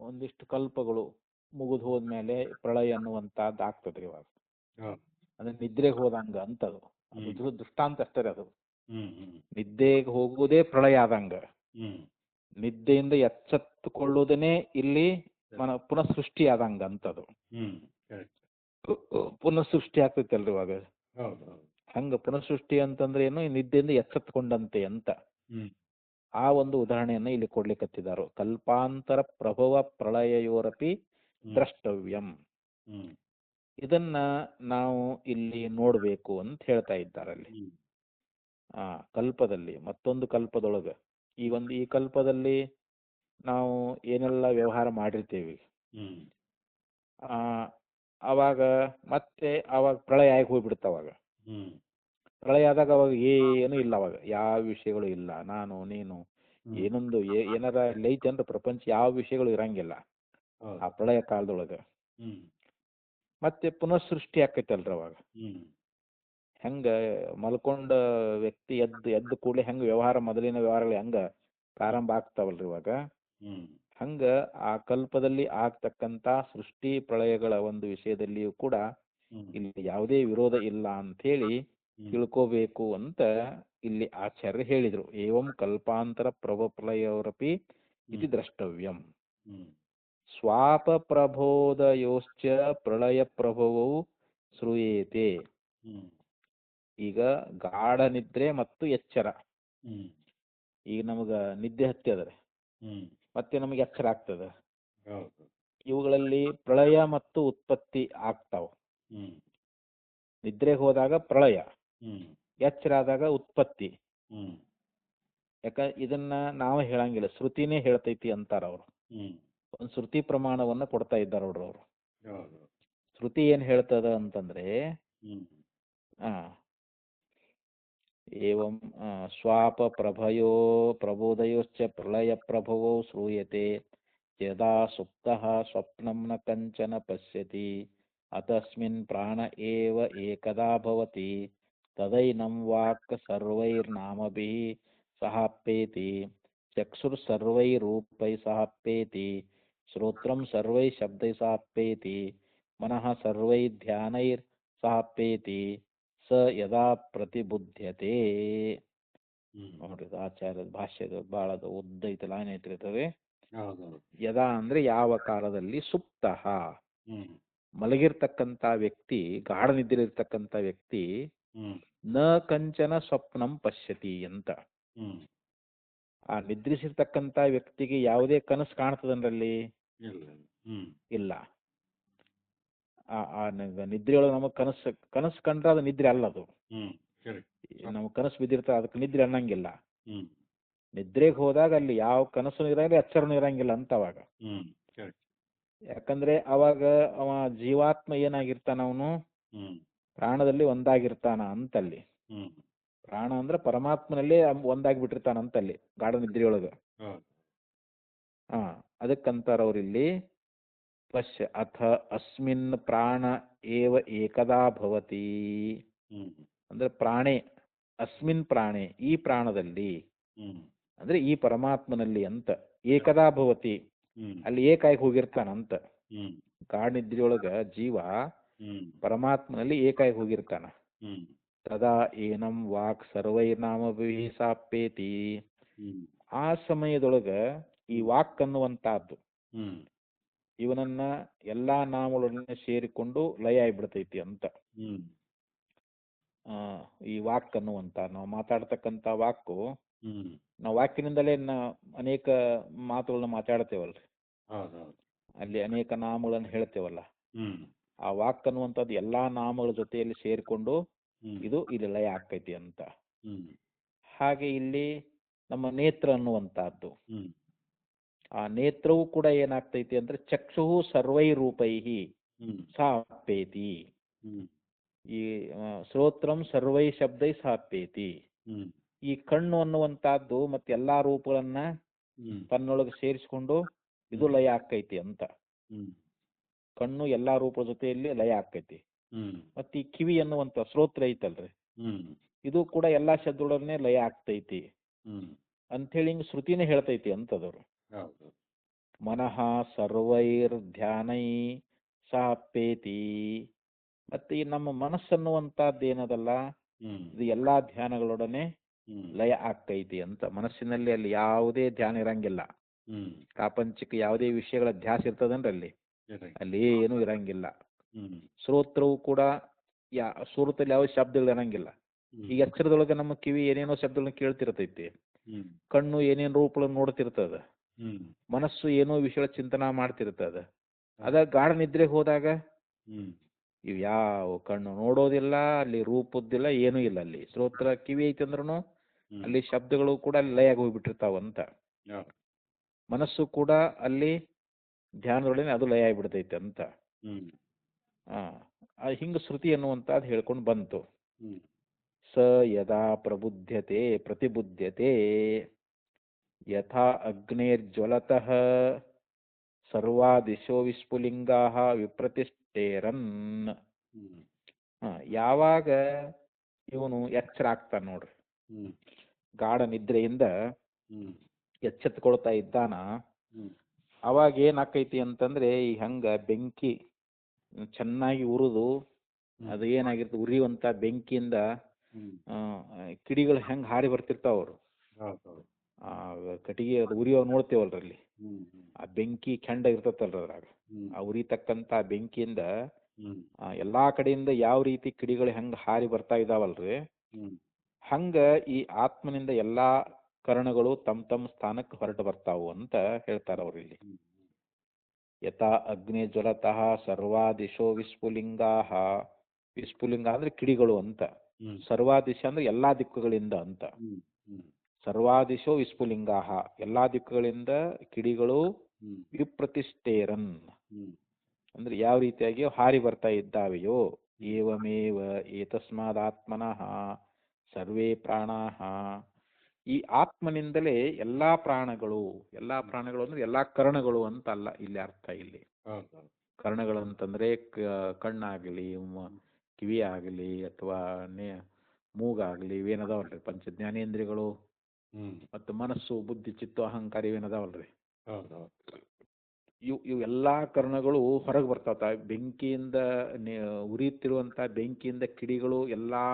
Speaker 1: ಒಂದಿಷ್ಟು ಕಲ್ಪಗಳು ಮುಗಿದು ಹೋದ್ಮೇಲೆ ಪ್ರಳಯ ಅನ್ನುವಂಥದ್ದು ಆಗ್ತದ್ರಿ ಇವಾಗ. ಅಂದ್ರೆ ನಿದ್ರೆಗೆ ಹೋದಂಗ ಅಂತದು. ಅದು ದೃಷ್ಟಾಂತ ಅಷ್ಟೇ ಅದು. ನಿದ್ದೆಗೆ ಹೋಗುವುದೇ ಪ್ರಳಯ ಆದಂಗ, ನಿದ್ದೆಯಿಂದ ಎಚ್ಚೆತ್ತುಕೊಳ್ಳುವುದನ್ನೇ ಇಲ್ಲಿ ಪುನಃ ಸೃಷ್ಟಿ ಆದಂಗ ಅಂತದು. ಪುನಃ ಸೃಷ್ಟಿ ಆಗ್ತೈತಲ್ರಿ ಇವಾಗ. ಹಂಗ ಪುನಃ ಸೃಷ್ಟಿ ಅಂತಂದ್ರೆ ಏನು, ನಿದ್ದೆಯಿಂದ ಎಚ್ಚೆತ್ತುಕೊಂಡಂತೆ ಅಂತ. ಆ ಒಂದು ಉದಾಹರಣೆಯನ್ನ ಇಲ್ಲಿ ಕೊಡ್ಲಿಕ್ಕತ್ತಿದ್ದಾರೆ. ಕಲ್ಪಾಂತರ ಪ್ರಭವ ಪ್ರಳಯೋರಪಿ ದ್ರಷ್ಟವ್ಯಂ. ಇದನ್ನ ನಾವು ಇಲ್ಲಿ ನೋಡ್ಬೇಕು ಅಂತ ಹೇಳ್ತಾ ಇದ್ದಾರೆ ಅಲ್ಲಿ. ಕಲ್ಪದಲ್ಲಿ ಮತ್ತೊಂದು ಕಲ್ಪದೊಳಗ ಈ ಕಲ್ಪದಲ್ಲಿ ನಾವು ಏನೆಲ್ಲ ವ್ಯವಹಾರ ಮಾಡಿರ್ತೇವಿ, ಅವಾಗ ಮತ್ತೆ ಅವಾಗ ಪ್ರಳಯ ಆಗಿ ಹೋಗ್ಬಿಡ್ತಾವಾಗ. ಪ್ರಳಯ ಆದಾಗ ಅವಾಗ ಏನು ಇಲ್ಲ, ಅವಾಗ ಯಾವ ವಿಷಯಗಳು ಇಲ್ಲ. ನಾನು ನೀನು ಏನೊಂದು ಏನಾರ ಲೈಟ್ ಅಂದ್ರೆ ಪ್ರಪಂಚ ಯಾವ ವಿಷಯಗಳು ಇರಂಗಿಲ್ಲ ಆ ಪ್ರಳಯ ಕಾಲದೊಳಗ. ಮತ್ತೆ ಪುನಃ ಸೃಷ್ಟಿ ಆಕೈತಲ್ರಿ ಅವಾಗ. ಹೆಂಗ ಮಲ್ಕೊಂಡ ವ್ಯಕ್ತಿ ಎದ್ದು ಕೂಡಲೇ ಹೆಂಗ ವ್ಯವಹಾರ ಮೊದಲಿನ ವ್ಯವಹಾರಗಳು ಹೆಂಗ ಪ್ರಾರಂಭ ಆಗ್ತಾವಲ್ರಿ ಇವಾಗ, ಹಂಗ ಆ ಕಲ್ಪದಲ್ಲಿ ಆಗ್ತಕ್ಕಂತ ಸೃಷ್ಟಿ ಪ್ರಳಯಗಳ ಒಂದು ವಿಷಯದಲ್ಲಿಯೂ ಕೂಡ ಇಲ್ಲಿ ಯಾವುದೇ ವಿರೋಧ ಇಲ್ಲ ಅಂತ ಹೇಳಿ ತಿಳ್ಕೋಬೇಕು ಅಂತ ಇಲ್ಲಿ ಆಚಾರ್ಯ ಹೇಳಿದ್ರು. ಏವಂ ಕಲ್ಪಾಂತರ ಪ್ರಭವಪ್ರಲಯೋರಪಿ ಇತಿ ದ್ರಷ್ಟವ್ಯಂ. ಸ್ವಾಪ ಪ್ರಬೋಧಯೋಶ್ಚ ಪ್ರಳಯ ಪ್ರಭವವು ಶ್ರೂಯೇತೆ. ಈಗ ಗಾಢ ನಿದ್ರೆ ಮತ್ತು ಎಚ್ಚರ, ಈಗ ನಮಗ ನಿದ್ದೆ ಹತ್ಯದ್ರೆ ಮತ್ತೆ ನಮಗೆ ಎಚ್ಚರ ಆಗ್ತದ. ಇವುಗಳಲ್ಲಿ ಪ್ರಳಯ ಮತ್ತು ಉತ್ಪತ್ತಿ ಆಗ್ತಾವ. ನಿದ್ರೆಗೆ ಹೋದಾಗ ಪ್ರಳಯ, ಎಚ್ಚರ ಆದಾಗ ಉತ್ಪತ್ತಿ. ಯಾಕ ಇದನ್ನ ನಾವು ಹೇಳಂಗಿಲ್ಲ, ಶ್ರುತಿನೇ ಹೇಳ್ತೈತಿ ಅಂತಾರ ಅವರು. ಒಂದು ಶ್ರುತಿ ಪ್ರಮಾಣವನ್ನ ಕೊಡ್ತಾ ಇದ್ದಾರೆ ನೋಡ್ರಿ ಅವರು. ಶ್ರುತಿ ಏನ್ ಹೇಳ್ತದ ಅಂತಂದ್ರೆ ಆ ಏವಂ ಸ್ವಾಪ ಪ್ರಭಯೋ ಪ್ರಬೋಧಯೋಶ್ಚ ಪ್ರಳಯ ಪ್ರಭವೋ ಶ್ರೂಯತೆ ಯದಾ ಸುಪ್ತಃ ಸ್ವಪ್ನಂ ನ ಕಂಚನ ಪಶ್ಯತಿ ಅತಸ್ಮಿನ್ ಪ್ರಾಣ ಏವ ಏಕದಾ ಭವತಿ ತದೈನಂ ವಾಕ್ ಸರ್ವೈರ್ನಾಮಭಿಃ ಸಹಾಪ್ಯೇತಿ ಚಕ್ಷುರ್ಸರ್ವೈರೂಪೈಃ ಸಹಾಪ್ಯೇತಿ ಶ್ರೋತ್ರಂ ಸರ್ವೈಃ ಶಬ್ದೈಃ ಸಹಾಪ್ಯೇತಿ ಮನಃ ಸರ್ವೈಃ ಧ್ಯಾನೈರ್ ಸಹಾಪ್ಯೇತಿ ಸ ಯದಾ ಪ್ರತಿಬುದ್ಧ್ಯತೆ. ನೋಡ್ರಿ ಆಚಾರ್ಯದ ಭಾಷ್ಯದ ಬಹಳ ಉದ್ದ ಐತೆ, ಲೈನ್ ಐತಿರ್ತದೆ. ಯದಾ ಅಂದ್ರೆ ಯಾವ ಕಾಲದಲ್ಲಿ, ಸುಪ್ತಃ ಮಲಗಿರ್ತಕ್ಕಂಥ ವ್ಯಕ್ತಿ, ಗಾಢ ನಿದ್ರೆಯಿರ್ತಕ್ಕಂಥ ವ್ಯಕ್ತಿ, ನ ಕಂಚನ ಸ್ವಪ್ನಂ ಪಶ್ಯತಿ ಅಂತ. ಆ ನಿದ್ರಿಸಿರ್ತಕ್ಕಂಥ ವ್ಯಕ್ತಿಗೆ ಯಾವುದೇ ಕನಸು ಕಾಣ್ತದನ್ರಲ್ಲಿ? ಇಲ್ಲ. ಆ ನಿದ್ರೆಯೊಳಗೆ ನಮಗ್ ಕನಸು ಕಂಡ್ರೆ ಅದು ನಿದ್ರೆ ಅಲ್ಲ. ಅದು ನಮಗ್ ಕನಸು ಬಿದ್ದಿರ್ತಾವ, ಅದಕ್ಕೆ ನಿದ್ರೆ ಅನ್ನಂಗಿಲ್ಲ. ನಿದ್ರೆಗೆ ಹೋದಾಗ ಅಲ್ಲಿ ಯಾವ ಕನಸು ಇರಂಗಿಲ್ಲ, ಎಚ್ಚರನೂ ಇರಂಗಿಲ್ಲ ಅಂತ ಅವಾಗ. ಯಾಕಂದ್ರೆ ಅವಾಗ ಅವ ಜೀವಾತ್ಮ ಏನಾಗಿರ್ತಾನ, ಅವನು ಪ್ರಾಣದಲ್ಲಿ ಒಂದಾಗಿರ್ತಾನ ಅಂತಲ್ಲಿ. ಪ್ರಾಣ ಅಂದ್ರೆ ಪರಮಾತ್ಮನಲ್ಲೇ ಒಂದಾಗಿಬಿಟ್ಟಿರ್ತಾನ ಅಂತಲ್ಲಿ ಗಾಢ ನಿದ್ರೆಯೊಳಗ. ಅದಕ್ಕಂತಾರ ಅವ್ರಿಲ್ಲಿ ಪಶ್ಯ ಅಥ ಅಸ್ಮಿನ್ ಪ್ರಾಣ ಏವ ಏಕದಾ ಭವತಿ ಅಂದ್ರೆ ಪ್ರಾಣೇ, ಅಸ್ಮಿನ್ ಪ್ರಾಣೆ ಈ ಪ್ರಾಣದಲ್ಲಿ ಅಂದ್ರೆ ಈ ಪರಮಾತ್ಮನಲ್ಲಿ ಅಂತ, ಏಕದಾ ಭವತಿ ಅಲ್ಲಿ ಏಕಾಗಿ ಹೋಗಿರ್ತಾನಂತ. ಗಾಢ ನಿದ್ರೆಯೊಳಗ ಜೀವ ಪರಮಾತ್ಮನಲ್ಲಿ ಏಕಾಗಿ ಹೋಗಿರ್ತಾನ. ತದಾ ಏನಂ ವಾಕ್ ಸರ್ವೈರ್ನಾಮಭಿಃ ಸಾಪ್ಯೇತಿ ಆ ಸಮಯದೊಳಗ ಈ ವಾಕ್ ಅನ್ನುವಂತಹದ್ದು ಇವನನ್ನ ಎಲ್ಲಾ ನಾಮಗಳನ್ನ ಸೇರಿಕೊಂಡು ಲಯ ಆಗಿಬಿಡ್ತೈತಿ ಅಂತ. ಈ ವಾಕ್ ಅನ್ನುವಂತ ನಾವು ಮಾತಾಡ್ತಕ್ಕಂಥ ವಾಕು, ನಾವು ವಾಕಿನಿಂದಲೇ ಅನೇಕ ಮಾತುಗಳನ್ನ ಮಾತಾಡ್ತೇವಲ್ರಿ, ಅಲ್ಲಿ ಅನೇಕ ನಾಮಗಳನ್ನು ಹೇಳ್ತೇವಲ್ಲ. ಆ ವಾಕ್ ಅನ್ನುವಂಥದ್ದು ಎಲ್ಲಾ ನಾಮಗಳ ಜೊತೆಯಲ್ಲಿ ಸೇರಿಕೊಂಡು ಇದು ಇಲ್ಲಿ ಲಯ ಆಕೈತಿ ಅಂತ. ಹಾಗೆ ಇಲ್ಲಿ ನಮ್ಮ ನೇತ್ರ ಅನ್ನುವಂತಹದ್ದು, ಆ ನೇತ್ರವು ಕೂಡ ಏನಾಗ್ತೈತಿ ಅಂದ್ರೆ ಚಕ್ಷು ಸರ್ವೈರೂಪೈಹಿ ಸಾಪೇತಿ, ಈ ಶ್ರೋತ್ರಂ ಸರ್ವೈ ಶಬ್ದೈ ಸಾಪೇತಿ, ಈ ಕಣ್ಣು ಅನ್ನುವಂತಹದ್ದು ಮತ್ತೆ ಎಲ್ಲಾ ರೂಪಗಳನ್ನ ತನ್ನೊಳಗೆ ಸೇರಿಸಿಕೊಂಡು ಇದು ಲಯ ಆಕೈತಿ ಅಂತ. ಕಣ್ಣು ಎಲ್ಲಾ ರೂಪದ ಜೊತೆಯಲ್ಲಿ ಲಯ ಆಕೈತಿ. ಮತ್ತೆ ಈ ಕಿವಿ ಅನ್ನುವಂತ ಶ್ರೋತ್ರ ಐತಲ್ರಿ, ಇದು ಕೂಡ ಎಲ್ಲಾ ಶಬ್ದಗಳನ್ನೇ ಲಯ ಆಗ್ತೈತಿ ಅಂಥೇಳಿ ಹಿಂಗ್ ಶ್ರುತಿನೇ ಹೇಳ್ತೈತಿ ಅಂತದವ್ರು. ಮನಃ ಸರ್ವೈರ್ ಧ್ಯಾನೈ ಸಾಪೇತಿ, ಮತ್ತೆ ಈ ನಮ್ಮ ಮನಸ್ಸನ್ನುವಂತಹದ್ದು ಏನದಲ್ಲ, ಇದು ಎಲ್ಲಾ ಧ್ಯಾನಗಳೊಡನೆ ಲಯ ಆಗ್ತೈತಿ ಅಂತ. ಮನಸ್ಸಿನಲ್ಲಿ ಅಲ್ಲಿ ಯಾವುದೇ ಧ್ಯಾನ ಇರಂಗಿಲ್ಲ, ಪ್ರಾಪಂಚಿಕ ಯಾವುದೇ ವಿಷಯಗಳ ಧ್ಯಾಸ ಇರ್ತದನ್ರಿ ಅಲ್ಲಿ ಏನೂ ಇರಂಗಿಲ್ಲ. ಶ್ರೋತ್ರವು ಕೂಡ ಸುರತಲ್ಲಿ ಯಾವ ಶಬ್ದಗಳು ಇರಂಗಿಲ್ಲ. ಈಗ ಎಚ್ಚರದೊಳಗೆ ನಮ್ಮ ಕಿವಿ ಏನೇನೋ ಶಬ್ದಗಳನ್ನ ಕೇಳ್ತಿರ್ತೈತಿ, ಕಣ್ಣು ಏನೇನು ರೂಪಗಳನ್ನು ನೋಡ್ತಿರ್ತದ, ಮನಸ್ಸು ಏನೋ ವಿಷಯ ಚಿಂತನಾ ಮಾಡ್ತಿರ್ತದ. ಅದ ಗಾಢ ನಿದ್ರೆಗೆ ಹೋದಾಗ ಇವ್ ಯಾವ ಕಣ್ಣು ನೋಡೋದಿಲ್ಲ, ಅಲ್ಲಿ ರೂಪದ್ದಿಲ್ಲ, ಏನೂ ಇಲ್ಲ. ಅಲ್ಲಿ ಶ್ರೋತ್ರ ಕಿವಿ ಐತಿ ಅಂದ್ರೂ ಅಲ್ಲಿ ಶಬ್ದಗಳು ಕೂಡ ಅಲ್ಲಿ ಲಯ ಹೋಗ್ಬಿಟ್ಟಿರ್ತಾವಂತ. ಮನಸ್ಸು ಕೂಡ ಅಲ್ಲಿ ಧ್ಯಾನದೊಳಗೆ ಅದು ಲಯ ಆಗಿಬಿಡ್ತೈತೆ ಅಂತ. ಹಿಂಗ ಶ್ರುತಿ ಅನ್ನುವಂಥದ್ದು ಹೇಳ್ಕೊಂಡು ಬಂತು. ಸ ಯದಾ ಪ್ರತಿಬುದ್ಧ್ಯತೆ ಯಥಾ ಅಗ್ನೇರ್ಜ್ವಲತಃ ಸರ್ವಾದಿಶೋ ವಿಸ್ಫುಲಿಂಗಾಃ ವಿಪ್ರತಿಷ್ಠೇರನ್. ಯಾವಾಗ ಇವನು ಎಚ್ಚರ ಆಗ್ತಾನ ನೋಡ್ರಿ, ಗಾಢ ನಿದ್ರೆಯಿಂದ ಎಚ್ಚೆತ್ಕೊಳ್ತಾ ಇದ್ದಾನ, ಅವಾಗ ಏನಾಕೈತಿ ಅಂತಂದ್ರೆ ಈ ಹಂಗ ಬೆಂಕಿ ಚೆನ್ನಾಗಿ ಉರಿದು ಅದು ಏನಾಗಿರ್ತದೆ, ಉರಿಯುವಂತ ಬೆಂಕಿಯಿಂದ ಕಿಡಿಗಳು ಹೆಂಗ್ ಹಾರಿ ಬರ್ತಿರ್ತಾವ್ರು, ಆ ಕಟ್ಟಿಗೆ ಅದು ಉರಿಯುವಾಗ ನೋಡ್ತೇವಲ್ರಲ್ಲಿ, ಆ ಬೆಂಕಿ ಕೆಂಡ ಇರ್ತತಲ್ರ ಅದ್ರಾಗ, ಆ ಉರಿತಕ್ಕಂತ ಬೆಂಕಿಯಿಂದ ಎಲ್ಲಾ ಕಡೆಯಿಂದ ಯಾವ ರೀತಿ ಕಿಡಿಗಳು ಹೆಂಗ್ ಹಾರಿ ಬರ್ತಾ ಇದಾವಲ್ರಿ, ಹಂಗ ಈ ಆತ್ಮನಿಂದ ಎಲ್ಲಾ ಕರಣಗಳು ತಮ್ಮ ತಮ್ಮ ಸ್ಥಾನಕ್ಕೆ ಹೊರಟು ಬರ್ತಾವು ಅಂತ ಹೇಳ್ತಾರ ಅವ್ರಲ್ಲಿ. ಯಥಾ ಅಗ್ನಿ ಜ್ವಲತಃ ಸರ್ವಾದಿಶೋ ವಿಸ್ಫುಲಿಂಗಾಃ, ವಿಸ್ಫುಲಿಂಗ ಅಂದ್ರೆ ಕಿಡಿಗಳು ಅಂತ, ಸರ್ವಾದಿಶ ಅಂದ್ರೆ ಎಲ್ಲಾ ದಿಕ್ಕುಗಳಿಂದ ಅಂತ. ಸರ್ವಾದಿಶೋ ವಿಸ್ಫುಲಿಂಗಾಹ, ಎಲ್ಲಾ ದಿಕ್ಕುಗಳಿಂದ ಕಿಡಿಗಳು ವಿಪ್ರತಿಷ್ಠೇರನ್ ಅಂದ್ರೆ ಯಾವ ರೀತಿಯಾಗಿ ಹಾರಿ ಬರ್ತಾ ಇದ್ದಾವೆಯೋ, ಏವಮೇವ ಏತಸ್ಮಾದಾತ್ಮನಃ ಸರ್ವೇ ಪ್ರಾಣಾಹ, ಈ ಆತ್ಮನಿಂದಲೇ ಎಲ್ಲಾ ಪ್ರಾಣಗಳು ಅಂದ್ರೆ ಎಲ್ಲಾ ಕರ್ಣಗಳು ಅಂತ ಅಲ್ಲ ಇಲ್ಲಿ ಅರ್ಥ. ಇಲ್ಲಿ ಕರ್ಣಗಳು ಅಂತಂದ್ರೆ ಕಣ್ಣಾಗಲಿ, ಕಿವಿ ಆಗಲಿ, ಅಥವಾ ಮೂಗಾಗಲಿ, ಇವೇನದಾವಲ್ರಿ ಪಂಚ ಜ್ಞಾನೇಂದ್ರಿಯಗಳು, ಮತ್ತು ಮನಸ್ಸು, ಬುದ್ಧಿ, ಚಿತ್ತು, ಅಹಂಕಾರ ಇವೇನದಾವಲ್ರಿ, ಇವು ಎಲ್ಲಾ ಕರ್ಣಗಳು ಹೊರಗೆ ಬರ್ತಾವ. ಬೆಂಕಿಯಿಂದ ಉರಿಯುತ್ತಿರುವಂತ ಬೆಂಕಿಯಿಂದ ಕಿಡಿಗಳು ಎಲ್ಲಾ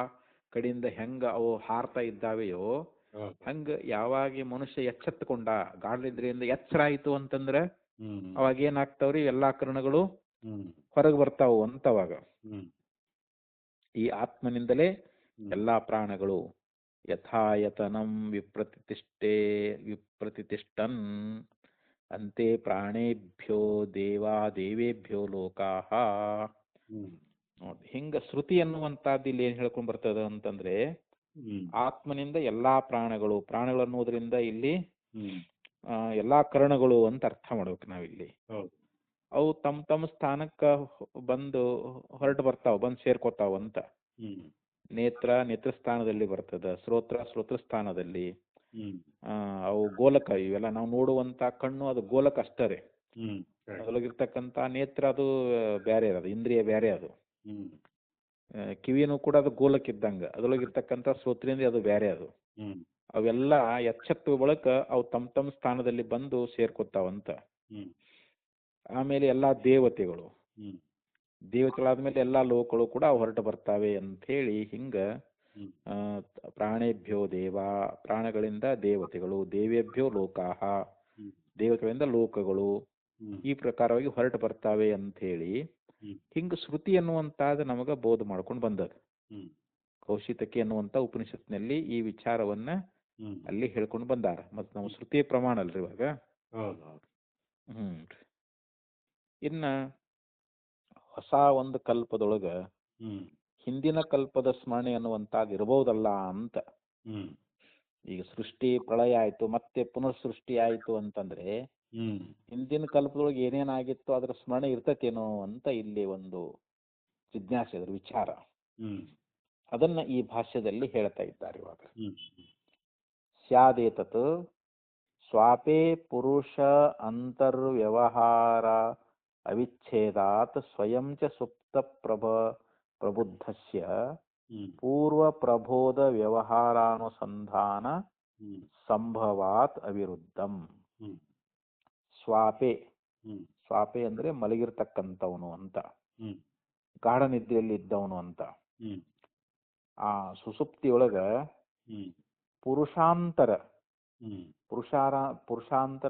Speaker 1: ಕಡೆಯಿಂದ ಹೆಂಗ ಅವು ಹಾರ್ತಾ ಇದ್ದಾವೆಯೋ, ಹಂಗ ಯಾವಾಗ ಮನುಷ್ಯ ಎಚ್ಚೆತ್ತುಕೊಂಡ, ಗಾಢನಿದ್ರೆಯಿಂದ ಎಚ್ಚರ ಆಯ್ತು ಅಂತಂದ್ರೆ ಅವಾಗ ಏನಾಗ್ತಾವ್ರಿ, ಎಲ್ಲಾ ಕರ್ಣಗಳು ಹೊರಗೆ ಬರ್ತಾವು ಅಂತ. ಅವಾಗ ಈ ಆತ್ಮನಿಂದಲೇ ಎಲ್ಲಾ ಪ್ರಾಣಗಳು ಯಥಾಯತನಂ ವಿಪ್ರತಿಷ್ಠನ್ ಅಂತೆ ಪ್ರಾಣೇಭ್ಯೋ ದೇವೇಭ್ಯೋ ಲೋಕಾಹ. ಹಿಂಗ ಶ್ರುತಿ ಅನ್ನುವಂತದ್ದು ಇಲ್ಲಿ ಏನ್ ಹೇಳ್ಕೊಂಡ್ ಬರ್ತದ ಅಂತಂದ್ರೆ, ಆತ್ಮನಿಂದ ಎಲ್ಲಾ ಪ್ರಾಣಗಳು ಅನ್ನೋದ್ರಿಂದ ಇಲ್ಲಿ ಎಲ್ಲಾ ಕರ್ಣಗಳು ಅಂತ ಅರ್ಥ ಮಾಡ್ಬೇಕು ನಾವಿಲ್ಲಿ. ಅವು ತಮ್ಮ ಸ್ಥಾನಕ್ಕ ಬಂದು ಹೊರಟು ಬರ್ತಾವ, ಬಂದು ಸೇರ್ಕೋತಾವ ಅಂತ. ನೇತ್ರ ಸ್ಥಾನದಲ್ಲಿ ಬರ್ತದ, ಶ್ರೋತ್ರ ಸ್ಥಾನದಲ್ಲಿ, ಅವು ಗೋಲಕ, ಇವೆಲ್ಲ ನಾವು ನೋಡುವಂತ ಕಣ್ಣು ಅದು ಗೋಲಕ ಅಷ್ಟರೇ. ಅದ್ರೊಳಗಿರ್ತಕ್ಕಂತ ನೇತ್ರ ಅದು ಬೇರೆ, ಅದು ಇಂದ್ರಿಯ ಬೇರೆ. ಅದು ಕಿವಿನೂ ಕೂಡ ಅದು ಗೋಲಕ್ ಇದ್ದಂಗ, ಅದ್ರೊಳಗಿರ್ತಕ್ಕಂಥ ಶ್ರೋತ್ರೇಂದ್ರಿಯ ಅದು ಬೇರೆ. ಅದು ಅವೆಲ್ಲ ಎಚ್ಚೆತ್ತು ಬಳಕ ಅವು ತಮ್ಮ ಸ್ಥಾನದಲ್ಲಿ ಬಂದು ಸೇರ್ಕೊತಾವಂತ. ಆಮೇಲೆ ಎಲ್ಲಾ ದೇವತೆಗಳಾದ್ಮೇಲೆ ಎಲ್ಲಾ ಲೋಕಗಳು ಕೂಡ ಹೊರಟು ಬರ್ತಾವೆ ಅಂತ ಹೇಳಿ, ಹಿಂಗ ಪ್ರಾಣೇಭ್ಯೋ ಪ್ರಾಣಗಳಿಂದ ದೇವತೆಗಳು, ದೇವೇಭ್ಯೋ ಲೋಕಾಹ, ದೇವತೆಗಳಿಂದ ಲೋಕಗಳು, ಈ ಪ್ರಕಾರವಾಗಿ ಹೊರಟು ಬರ್ತಾವೆ ಅಂತ ಹೇಳಿ ಹಿಂಗ ಶ್ರುತಿ ಅನ್ನುವಂತಾದ ನಮಗ ಬೋಧ ಮಾಡ್ಕೊಂಡು ಬಂದದ. ಕೌಶಿತಕಿ ಅನ್ನುವಂತ ಉಪನಿಷತ್ನಲ್ಲಿ ಈ ವಿಚಾರವನ್ನ ಅಲ್ಲಿ ಹೇಳ್ಕೊಂಡು ಬಂದಾರ. ಮತ್ ನಾವು ಶ್ರುತಿಯ ಪ್ರಮಾಣ ಅಲ್ರಿ ಇವಾಗ. ಇನ್ನ ಹೊಸ ಒಂದು ಕಲ್ಪದೊಳಗ ಹಿಂದಿನ ಕಲ್ಪದ ಸ್ಮರಣೆ ಅನ್ನುವಂತಾದ್ ಇರಬಹುದಲ್ಲ ಅಂತ. ಈಗ ಸೃಷ್ಟಿ ಪ್ರಳಯ ಆಯ್ತು, ಮತ್ತೆ ಪುನರ್ ಸೃಷ್ಟಿ ಆಯ್ತು ಅಂತಂದ್ರೆ ಹಿಂದಿನ ಕಲ್ಪದೊಳಗೆ ಏನೇನಾಗಿತ್ತು ಅದ್ರ ಸ್ಮರಣೆ ಇರ್ತತೇನೋ ಅಂತ ಇಲ್ಲಿ ಒಂದು ಜಿಜ್ಞಾಸೆ, ಅದ್ರ ವಿಚಾರ. ಅದನ್ನ ಈ ಭಾಷ್ಯದಲ್ಲಿ ಹೇಳ್ತಾ ಇದ್ದಾರೆ ಇವಾಗ. ಸ್ಯಾದೇತತ್ ಸ್ವಾಪೇ ಪುರುಷ ಅಂತರ್ವ್ಯವಹಾರ ಅವಿಚ್ಛೇದಾತ್ ಸ್ವಯಂ ಚ ಸುಪ್ತ ಪ್ರಬುದ್ಧಸ್ಯ ಪೂರ್ವ ಪ್ರಬೋಧ ವ್ಯವಹಾರಾನುಸಂಧಾನ ಸಂಭವಾತ್ ಅವಿರುದ್ಧಂ. ಸ್ವಾಪೆ ಅಂದ್ರೆ ಮಲಗಿರ್ತಕ್ಕಂಥವನು ಅಂತ, ಗಾಢ ನಿದ್ರೆಯಲ್ಲಿ ಇದ್ದವನು ಅಂತ. ಆ ಸುಸುಪ್ತಿಯೊಳಗ ಪುರುಷಾಂತರ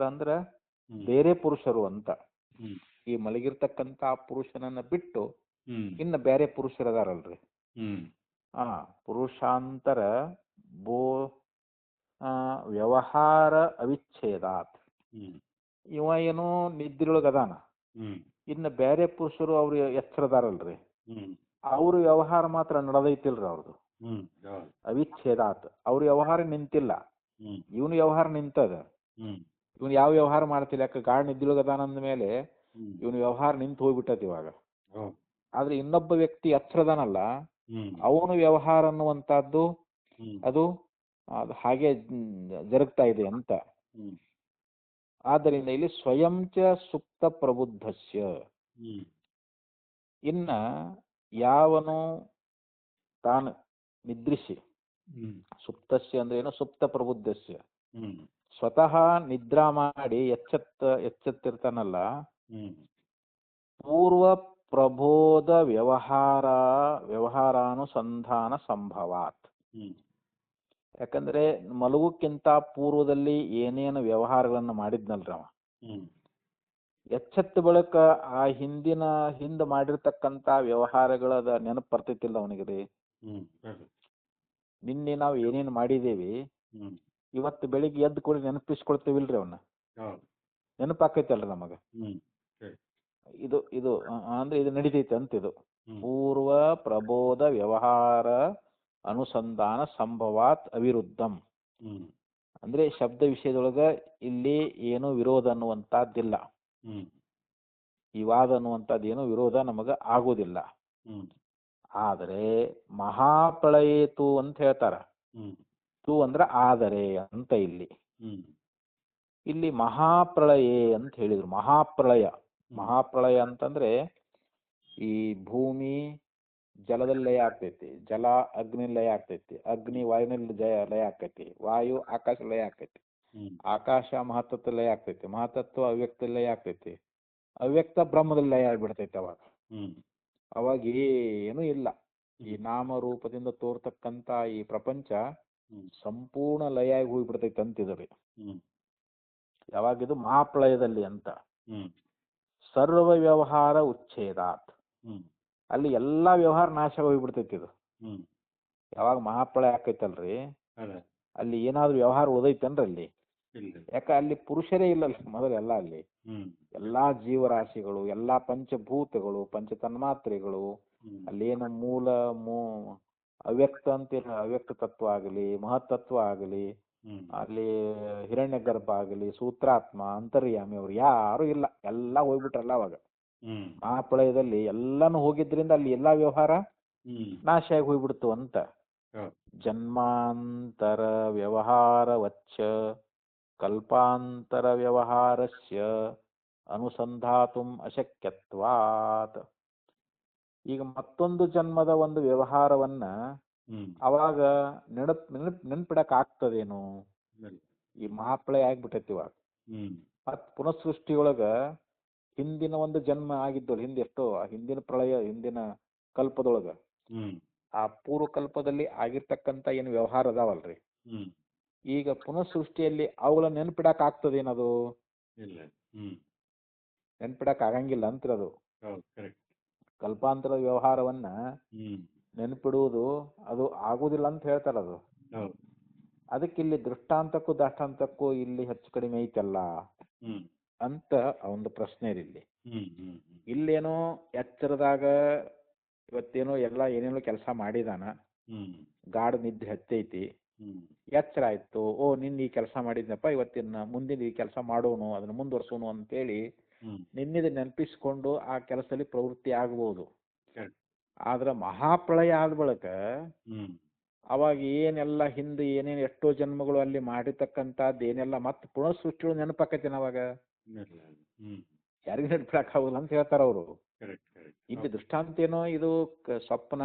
Speaker 1: ಅಂದ್ರ ಬೇರೆ ಪುರುಷರು ಅಂತ. ಈ ಮಲಗಿರ್ತಕ್ಕಂಥ ಪುರುಷನನ್ನ ಬಿಟ್ಟು ಇನ್ನು ಬೇರೆ ಪುರುಷರದಾರಲ್ರಿ, ಪುರುಷಾಂತರ ವ್ಯವಹಾರ ಅವಿಚ್ಛೇದಾತ್. ಇವ ಏನೋ ನಿದ್ರೆಯೊಳಗದಾನ, ಇನ್ನು ಬೇರೆ ಪುರುಷರು ಅವ್ರು ಎಚ್ಚರದಾರಲ್ರಿ, ಅವ್ರ ವ್ಯವಹಾರ ಮಾತ್ರ ನಡೆದೈತಿಲ್ರಿ ಅವ್ರದ್ದು. ಅವಿಚ್ಛೇದಾತ್, ಅವ್ರ ವ್ಯವಹಾರ ನಿಂತಿಲ್ಲ, ಇವನು ವ್ಯವಹಾರ ನಿಂತದ. ಇವನು ಯಾವ ವ್ಯವಹಾರ ಮಾಡ್ತಿಲ್ಲ, ಯಾಕೆ ಗಾಢ ನಿದ್ರೆಯೊಳಗದಾನ ಅಂದ ಮೇಲೆ ಇವನು ವ್ಯವಹಾರ ನಿಂತು ಹೋಗ್ಬಿಟ್ಟತಿ ಇವಾಗ. ಆದ್ರೆ ಇನ್ನೊಬ್ಬ ವ್ಯಕ್ತಿ ಎಚ್ಚರದಾನಲ್ಲ, ಅವನು ವ್ಯವಹಾರ ಅನ್ನುವಂತಹದ್ದು ಅದು ಹಾಗೆ ಜರುಗ್ತಾ ಇದೆ ಅಂತ. ಆದ್ದರಿಂದ ಇಲ್ಲಿ ಸ್ವಯಂ ಚ ಸುಪ್ತ ಪ್ರಬುದ್ಧಸ್ಯ. ಇನ್ನ ಯಾವನು ತಾನು ನಿದ್ರಿಸಿ, ಸುಪ್ತಸ್ಯ ಅಂದ್ರೆ ಏನು, ಸುಪ್ತ ಪ್ರಬುದ್ಧಸ್ಯ, ಸ್ವತಃ ನಿದ್ರಾ ಮಾಡಿ ಎಚ್ಚೆತ್ತಿರ್ತಾನಲ್ಲ, ಪೂರ್ವ ಪ್ರಬೋಧ ವ್ಯವಹಾರಾನುಸಂಧಾನ ಸಂಭವಾತ್. ಯಾಕಂದ್ರೆ ಮಲಗುಕ್ಕಿಂತ ಪೂರ್ವದಲ್ಲಿ ಏನೇನು ವ್ಯವಹಾರಗಳನ್ನ ಮಾಡಿದ್ನಲ್ರಿ ಅವ, ಎಚ್ಚೆತ್ತ ಬಳಿಕ ಆ ಹಿಂದ ಮಾಡಿರ್ತಕ್ಕಂತ ವ್ಯವಹಾರಗಳದ ನೆನಪು ಬರ್ತೈತಿಲ್ಲ ಅವನಿಗೆ. ನಿನ್ನೆ ನಾವು ಏನೇನು ಮಾಡಿದೇವಿ ಇವತ್ತು ಬೆಳಿಗ್ಗೆ ಎದ್ದು ಕೂಡ ನೆನಪಿಸ್ಕೊಳ್ತೇವಿಲ್ರಿ, ಅವನ್ನ ನೆನಪಾಕೈತಲ್ರಿ ನಮಗ. ಇದು ಅಂದ್ರೆ ಇದು ನಡಿತೈತೆ ಅಂತ. ಇದು ಪೂರ್ವ ಪ್ರಬೋಧ ವ್ಯವಹಾರ ಅನುಸಂಧಾನ ಸಂಭವಾತ್ ಅವಿರುದ್ಧಂ ಅಂದ್ರೆ ಶಬ್ದ ವಿಷಯದೊಳಗ ಇಲ್ಲಿ ಏನು ವಿರೋಧ ಅನ್ನುವಂಥದ್ದಿಲ್ಲ. ಈ ವಾದ ಅನ್ನುವಂಥದ್ದು ಏನು ವಿರೋಧ ನಮಗ ಆಗೋದಿಲ್ಲ. ಆದರೆ ಮಹಾಪ್ರಳಯೇತು ಅಂತ ಹೇಳ್ತಾರ. ತು ಅಂದ್ರ ಆದರೆ ಅಂತ ಇಲ್ಲಿ ಇಲ್ಲಿ ಮಹಾಪ್ರಳಯೇ ಅಂತ ಹೇಳಿದ್ರು. ಮಹಾಪ್ರಳಯ ಅಂತಂದ್ರೆ ಈ ಭೂಮಿ ಜಲದಲ್ಲಿ ಲಯ ಆಗ್ತೈತಿ, ಜಲ ಅಗ್ನಿ ಲಯ ಆಗ್ತೈತಿ, ಅಗ್ನಿ ವಾಯುನಲ್ಲಿ ಲಯ ಆಗ್ತೈತಿ, ವಾಯು ಆಕಾಶ ಲಯ ಆಗ್ತೈತಿ, ಆಕಾಶ ಮಹತ್ತತ್ವ ಲಯ ಆಗ್ತೈತಿ, ಮಹತ್ತತ್ವ ಅವ್ಯಕ್ತ ಲಯ ಆಗ್ತೈತಿ, ಅವ್ಯಕ್ತ ಬ್ರಹ್ಮದಲ್ಲಿ ಲಯ ಆಗ್ಬಿಡ್ತೈತಿ. ಅವಾಗ ಏನೂ ಇಲ್ಲ. ಈ ನಾಮರೂಪದಿಂದ ತೋರ್ತಕ್ಕಂತ ಈ ಪ್ರಪಂಚ ಸಂಪೂರ್ಣ ಲಯ ಆಗಿ ಹೋಗ್ಬಿಡ್ತೈತಿ ಅಂತಿದ್ರಿ. ಯಾವಾಗಿದು ಮಹಾಪ್ರಳಯದಲ್ಲಿ ಅಂತ. ಸರ್ವ ವ್ಯವಹಾರ ಉಚ್ಛೇದಾತ್, ಅಲ್ಲಿ ಎಲ್ಲಾ ವ್ಯವಹಾರ ನಾಶ ಹೋಗ್ಬಿಡ್ತೈತಿ. ಇದು ಯಾವಾಗ ಮಹಾಪ್ರಳಯ ಆಕೈತಲ್ರಿ, ಅಲ್ಲಿ ಏನಾದ್ರು ವ್ಯವಹಾರ ಓದೈತೇನ್ರಿ ಅಲ್ಲಿ? ಯಾಕ ಅಲ್ಲಿ ಪುರುಷರೇ ಇಲ್ಲಲ್ಲ ಮೊದಲೆಲ್ಲ. ಅಲ್ಲಿ ಎಲ್ಲಾ ಜೀವರಾಶಿಗಳು, ಎಲ್ಲಾ ಪಂಚಭೂತಗಳು, ಪಂಚ ತನ್ಮಾತ್ರೆಗಳು, ಅಲ್ಲೇನು ಅವ್ಯಕ್ತ ಅಂತಿಲ್ಲ, ಅವ್ಯಕ್ತ ತತ್ವ ಆಗಲಿ, ಮಹತ್ತತ್ವ ಆಗಲಿ, ಅಲ್ಲಿ ಹಿರಣ್ಯ ಗರ್ಭ ಆಗಲಿ, ಸೂತ್ರಾತ್ಮ, ಅಂತರ್ಯಾಮಿ ಅವ್ರು ಯಾರು ಇಲ್ಲ, ಎಲ್ಲಾ ಹೋಗ್ಬಿಟ್ರಲ್ಲ ಅವಾಗ. ಮಹಾಪ್ರಳಯದಲ್ಲಿ ಎಲ್ಲಾನು ಹೋಗಿದ್ರಿಂದ ಅಲ್ಲಿ ಎಲ್ಲಾ ವ್ಯವಹಾರ ನಾಶ ಆಗಿ ಹೋಗ್ಬಿಡ್ತು ಅಂತ. ಜನ್ಮಾಂತರ ವ್ಯವಹಾರ ವಚ್ಚ ಕಲ್ಪಾಂತರ ವ್ಯವಹಾರಸ್ಯ ಅನುಸಂಧಾತುಂ ಅಶಕ್ಯತ್ವಾತ್. ಈಗ ಮತ್ತೊಂದು ಜನ್ಮದ ಒಂದು ವ್ಯವಹಾರವನ್ನ ಅವಾಗ ನೆನಪಿಡಕ್ ಆಗ್ತದೇನು? ಈ ಮಹಾಪ್ರಳಯ ಆಗ್ಬಿಟ್ಟೈತಿ ಇವಾಗ. ಮತ್ ಪುನಃಸೃಷ್ಟಿಯೊಳಗ ಹಿಂದಿನ ಒಂದು ಜನ್ಮ ಆಗಿದ್ದಳು, ಹಿಂದೆ ಎಷ್ಟೋ ಹಿಂದಿನ ಪ್ರಳಯ, ಹಿಂದಿನ ಕಲ್ಪದೊಳಗ, ಆ ಪೂರ್ವಕಲ್ಪದಲ್ಲಿ ಆಗಿರ್ತಕ್ಕಂತ ಏನು ವ್ಯವಹಾರ ಅದಾವಲ್ರಿ, ಈಗ ಪುನಃಸೃಷ್ಟಿಯಲ್ಲಿ ಅವುಗಳ ನೆನಪಿಡಕ್ ಆಗ್ತದೇನದು? ನೆನಪಿಡಕ್ ಆಗಂಗಿಲ್ಲ ಅಂತಿರೋದು. ಕಲ್ಪಾಂತರ ವ್ಯವಹಾರವನ್ನ ನೆನಪಿಡುವುದು ಅದು ಆಗುದಿಲ್ಲ ಅಂತ ಹೇಳ್ತಾರ. ಅದು ಅದಕ್ಕೆ ಇಲ್ಲಿ ದೃಷ್ಟಾಂತಕ್ಕೂ ದಾಷ್ಟಾಂತಕ್ಕೂ ಇಲ್ಲಿ ಹೆಚ್ಚು ಕಡಿಮೆ ಐತಲ್ಲ ಅಂತ ಒಂದು ಪ್ರಶ್ನೆ ಇಲ್ಲಿ. ಇಲ್ಲೇನೋ ಎಚ್ಚರದಾಗ ಇವತ್ತೇನೋ ಎಲ್ಲ ಏನೇನೋ ಕೆಲಸ ಮಾಡಿದಾನ, ಗಾಢ ನಿದ್ದೆ ಹತ್ತೈತಿ, ಎಚ್ಚರ ಆಯ್ತು, ಓ ನಿನ್ನ ಈ ಕೆಲಸ ಮಾಡಿದ್ನಪ್ಪ, ಇವತ್ತಿನ ಮುಂದಿನ ಈ ಕೆಲಸ ಮಾಡೋನು, ಅದನ್ನ ಮುಂದುವರ್ಸೋನು ಅಂತೇಳಿ ನಿನ್ನಿದ ನೆನಪಿಸ್ಕೊಂಡು ಆ ಕೆಲಸದಲ್ಲಿ ಪ್ರವೃತ್ತಿ ಆಗ್ಬೋದು. ಆದ್ರ ಮಹಾಪ್ರಳಯ ಆದ ಬಳಿಕ ಅವಾಗ ಏನೆಲ್ಲ ಹಿಂದೆ ಏನೇನು ಎಷ್ಟೋ ಜನ್ಮಗಳು ಅಲ್ಲಿ ಮಾಡಿರ್ತಕ್ಕಂಥದ್ದು ಏನೆಲ್ಲ ಮತ್ತೆ ಪುನಃಸೃಷ್ಟಿಗಳು ನೆನಪಾಕೈತೇನ ಅವಾಗ? ಯಾರಿಗೂ ನೆನಪಿಡಕ್ಕಾಗಲ್ಲ ಅಂತ ಹೇಳ್ತಾರ ಅವರು. ಇಲ್ಲಿ ದೃಷ್ಟಾಂತ ಏನೋ ಇದು ಸ್ವಪ್ನ,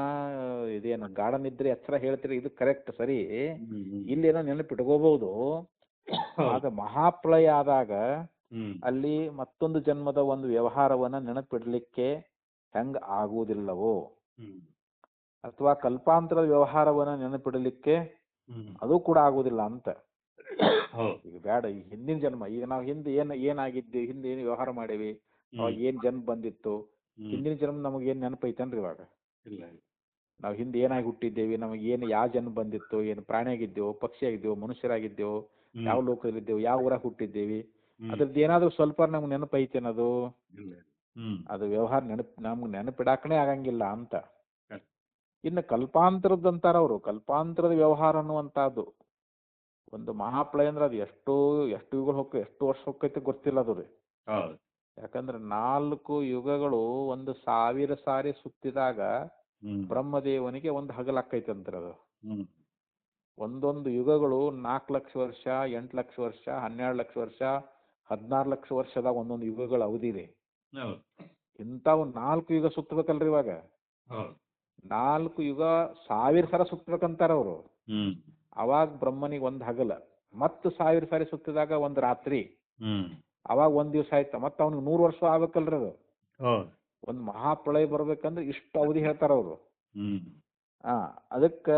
Speaker 1: ಇದೇನು ಗಾಢ ನಿದ್ರೆ ಎಚ್ಚರ ಹೇಳ್ತೀರಿ, ಇದು ಕರೆಕ್ಟ್ ಸರಿ. ಇಲ್ಲೇನೋ ನೆನಪಿಟ್ಕೋಬಹುದು. ಆಗ ಮಹಾಪ್ರಳಯ ಆದಾಗ ಅಲ್ಲಿ ಮತ್ತೊಂದು ಜನ್ಮದ ಒಂದು ವ್ಯವಹಾರವನ್ನ ನೆನಪಿಡ್ಲಿಕ್ಕೆ ಹೆಂಗ ಆಗುವುದಿಲ್ಲವೋ, ಅಥವಾ ಕಲ್ಪಾಂತರದ ವ್ಯವಹಾರವನ್ನ ನೆನಪಿಡಲಿಕ್ಕೆ ಅದು ಕೂಡ ಆಗುದಿಲ್ಲ ಅಂತ. ಈಗ ಬೇಡ, ಈಗ ಹಿಂದಿನ ಜನ್ಮ, ಈಗ ನಾವು ಹಿಂದೆ ಏನಾಗಿದ್ದೀವಿ, ಹಿಂದೆ ಏನು ವ್ಯವಹಾರ ಮಾಡೇವಿ, ಅವಾಗ ಏನ್ ಜನ್ಮ ಬಂದಿತ್ತು, ಹಿಂದಿನ ಜನ್ಮ ನಮಗ್ ಏನ್ ನೆನಪೈತೇನ್ರಿ ಇವಾಗ? ನಾವು ಹಿಂದೆ ಏನಾಗಿ ಹುಟ್ಟಿದ್ದೇವಿ, ನಮಗೆ ಏನು ಯಾವ ಜನ್ಮ ಬಂದಿತ್ತು, ಏನು ಪ್ರಾಣಿ ಆಗಿದ್ದೇವೋ, ಪಕ್ಷಿ ಆಗಿದ್ದೇವೋ, ಮನುಷ್ಯರಾಗಿದ್ದೇವೋ, ಯಾವ ಲೋಕದಲ್ಲಿದ್ದೇವು, ಯಾವ ಊರಾಗ ಹುಟ್ಟಿದ್ದೇವಿ, ಅದ್ರದ್ದು ಏನಾದ್ರು ಸ್ವಲ್ಪ ನಮ್ಗೆ ನೆನಪೈತೇನದು? ಅದು ವ್ಯವಹಾರ ನಮ್ಗೆ ನೆನಪಿಡಾಕನೇ ಆಗಂಗಿಲ್ಲ ಅಂತ. ಇನ್ನು ಕಲ್ಪಾಂತರದಂತಾರ ಅವರು. ಕಲ್ಪಾಂತರದ ವ್ಯವಹಾರ ಅನ್ನುವಂತಹದ್ದು ಒಂದು ಮಹಾಪ್ರಳಯ ಅಂದ್ರೆ ಅದು ಎಷ್ಟು ಯುಗಗಳು ಎಷ್ಟು ವರ್ಷ ಹೊಕ್ಕೈತೆ ಗೊತ್ತಿಲ್ಲ ಅದು ರೀ. ಯಾಕಂದ್ರೆ 4 ಯುಗಗಳು 1000 ಸಾರಿ ಸುತ್ತಿದಾಗ ಬ್ರಹ್ಮದೇವನಿಗೆ ಒಂದು ಹಗಲಾಕೈತಂತ್ರ. ಅದು ಒಂದೊಂದು ಯುಗಗಳು 4 ಲಕ್ಷ ವರ್ಷ, 8 ಲಕ್ಷ ವರ್ಷ, 12 ಲಕ್ಷ ವರ್ಷ, 16 ಲಕ್ಷ ವರ್ಷದ ಒಂದೊಂದು ಯುಗಗಳ ಅವಧಿ ಇದೆ. ಇಂಥವು 4 ಯುಗ ಸುತ್ತಬೇಕಲ್ರಿ ಇವಾಗ. 4 ಯುಗ 1000 ಸಲ ಸುತ್ತಬೇಕಂತಾರ ಅವರು. ಅವಾಗ ಬ್ರಹ್ಮನಿಗೆ ಒಂದು ಹಗಲ, ಮತ್ತ 1000 ಸಾರಿ ಸುತ್ತಿದಾಗ ಒಂದು ರಾತ್ರಿ, ಅವಾಗ 1 ದಿವಸ ಆಯ್ತ. ಮತ್ತ ಅವ್ನಿಗೆ 100 ವರ್ಷ ಆಗ್ಬೇಕಲ್ರಿ ಅದು. ಒಂದು ಮಹಾಪ್ರಳಯ ಬರ್ಬೇಕಂದ್ರೆ ಇಷ್ಟು ಅವಧಿ ಹೇಳ್ತಾರ ಅವರು. ಅದಕ್ಕ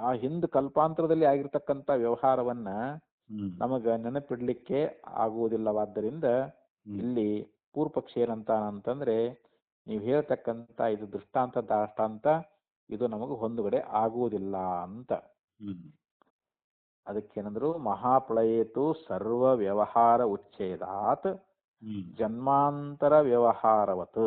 Speaker 1: ಆ ಹಿಂದ್ ಕಲ್ಪಾಂತರದಲ್ಲಿ ಆಗಿರ್ತಕ್ಕಂಥ ವ್ಯವಹಾರವನ್ನ ನಮಗ ನೆನಪಿಡ್ಲಿಕ್ಕೆ ಆಗುವುದಿಲ್ಲವಾದ್ದರಿಂದ ಇಲ್ಲಿ ಪೂರ್ವ ಪಕ್ಷ ಏನಂತಾನಂತಂದ್ರೆ, ನೀವು ಹೇಳ್ತಕ್ಕಂಥ ಇದು ದೃಷ್ಟಾಂತ ದಾಷ್ಟಾಂತ ಇದು ನಮಗ ಹೊಂದುಗಡೆ ಆಗುವುದಿಲ್ಲ ಅಂತ. ಅದಕ್ಕೇನಂದ್ರು ಮಹಾಪ್ರಳಯೇತು ಸರ್ವ ವ್ಯವಹಾರ ಉಚ್ಛೇದಾತ್ ಜನ್ಮಾಂತರ ವ್ಯವಹಾರವತ್.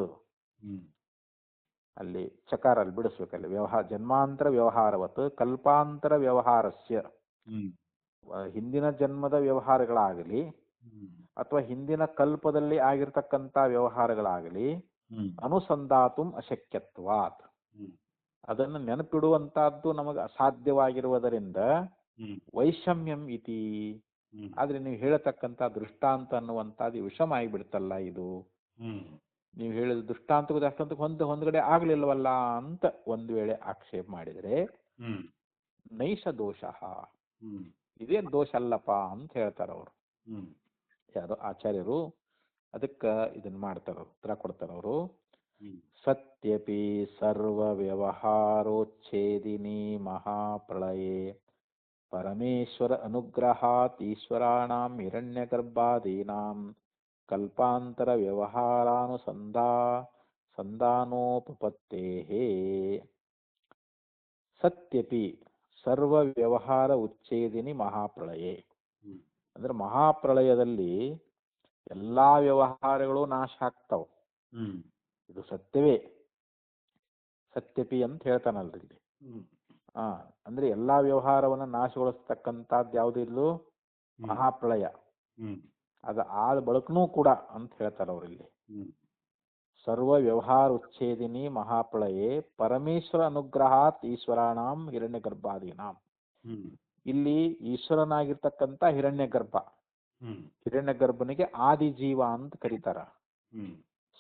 Speaker 1: ಅಲ್ಲಿ ಚಕಾರ ಅಲ್ಲಿ ಬಿಡಿಸ್ಬೇಕಲ್ಲಿ ಜನ್ಮಾಂತರ ವ್ಯವಹಾರವತ್ ಕಲ್ಪಾಂತರ ವ್ಯವಹಾರಸ್ಯ ಹಿಂದಿನ ಜನ್ಮದ ವ್ಯವಹಾರಗಳಾಗಲಿ ಅಥವಾ ಹಿಂದಿನ ಕಲ್ಪದಲ್ಲಿ ಆಗಿರ್ತಕ್ಕಂಥ ವ್ಯವಹಾರಗಳಾಗಲಿ ಅನುಸಂಧಾತುಂ ಅಶಕ್ಯತ್ವಾತ್, ಅದನ್ನು ನೆನಪಿಡುವಂತಹದ್ದು ನಮಗೆ ಅಸಾಧ್ಯವಾಗಿರುವುದರಿಂದ ವೈಷಮ್ಯಂ ಇತಿ. ಆದ್ರೆ ನೀವು ಹೇಳತಕ್ಕಂಥ ದೃಷ್ಟಾಂತ ಅನ್ನುವಂಥದ್ದು ವಿಷಮ ಆಗಿಬಿಡ್ತಲ್ಲ ಇದು. ನೀವು ಹೇಳಿದ ದೃಷ್ಟಾಂತಕ್ಕೂ ಅಷ್ಟೊಂದು ಹೊಂದಗಡೆ ಆಗ್ಲಿಲ್ವಲ್ಲ ಅಂತ ಒಂದು ವೇಳೆ ಆಕ್ಷೇಪ ಮಾಡಿದರೆ ನೈಷ ದೋಷ, ಇದೇನ್ ದೋಷ ಅಲ್ಲಪ್ಪ ಅಂತ ಹೇಳ್ತಾರ ಅವರು. ಯಾರು ಆಚಾರ್ಯರು ಅದಕ್ಕೆ ಇದನ್ನ ಮಾಡ್ತಾರ, ಉತ್ತರ ಕೊಡ್ತಾರ ಅವರು. ಸತ್ಯಪಿ ಸರ್ವ ವ್ಯವಹಾರೋಚ್ಛೇದಿನಿ ಮಹಾಪ್ರಳಯೇ ಪರಮೇಶ್ವರ ಅನುಗ್ರಹಾತ್ ಈಶ್ವರಾಣಾಂ ಹಿರಣ್ಯಗರ್ಭಾದೀನಾಂ ಕಲ್ಪಾಂತರ ವ್ಯವಹಾರಾನುಸಂಧಾನೋಪಪತ್ತೇಃ. ಸತ್ಯಪಿ ಸರ್ವ ವ್ಯವಹಾರ ಉಚ್ಛೇದಿನಿ ಮಹಾಪ್ರಳಯೇ, ಅಂದ್ರೆ ಮಹಾಪ್ರಳಯದಲ್ಲಿ ಎಲ್ಲಾ ವ್ಯವಹಾರಗಳು ನಾಶ ಆಗ್ತಾವ. ಇದು ಸತ್ಯವೇ. ಸತ್ಯಪಿ ಅಂತ ಹೇಳ್ತಾನಲ್ರಿ ಇಲ್ಲಿ. ಅಂದ್ರೆ ಎಲ್ಲಾ ವ್ಯವಹಾರವನ್ನ ನಾಶಗೊಳಿಸ್ತಕ್ಕಂಥದ್ದು ಯಾವುದು ಇಲ್ಲೂ ಮಹಾಪ್ರಳಯ. ಅದು ಆದ ಬಳಕನೂ ಕೂಡ ಅಂತ ಹೇಳ್ತಾರ ಅವ್ರಲ್ಲಿ. ಸರ್ವ ವ್ಯವಹಾರ ಉಚ್ಛೇದಿನಿ ಮಹಾಪ್ರಳಯೇ ಪರಮೇಶ್ವರ ಅನುಗ್ರಹಾತ್ ಈಶ್ವರಾಣಾಂ ಹಿರಣ್ಯ ಗರ್ಭಾದೀನಾಂ. ಇಲ್ಲಿ ಈಶ್ವರನಾಗಿರ್ತಕ್ಕಂಥ ಹಿರಣ್ಯ ಗರ್ಭ, ಹಿರಣ್ಯ ಗರ್ಭನಿಗೆ ಆದಿ ಜೀವ ಅಂತ ಕರೀತಾರ.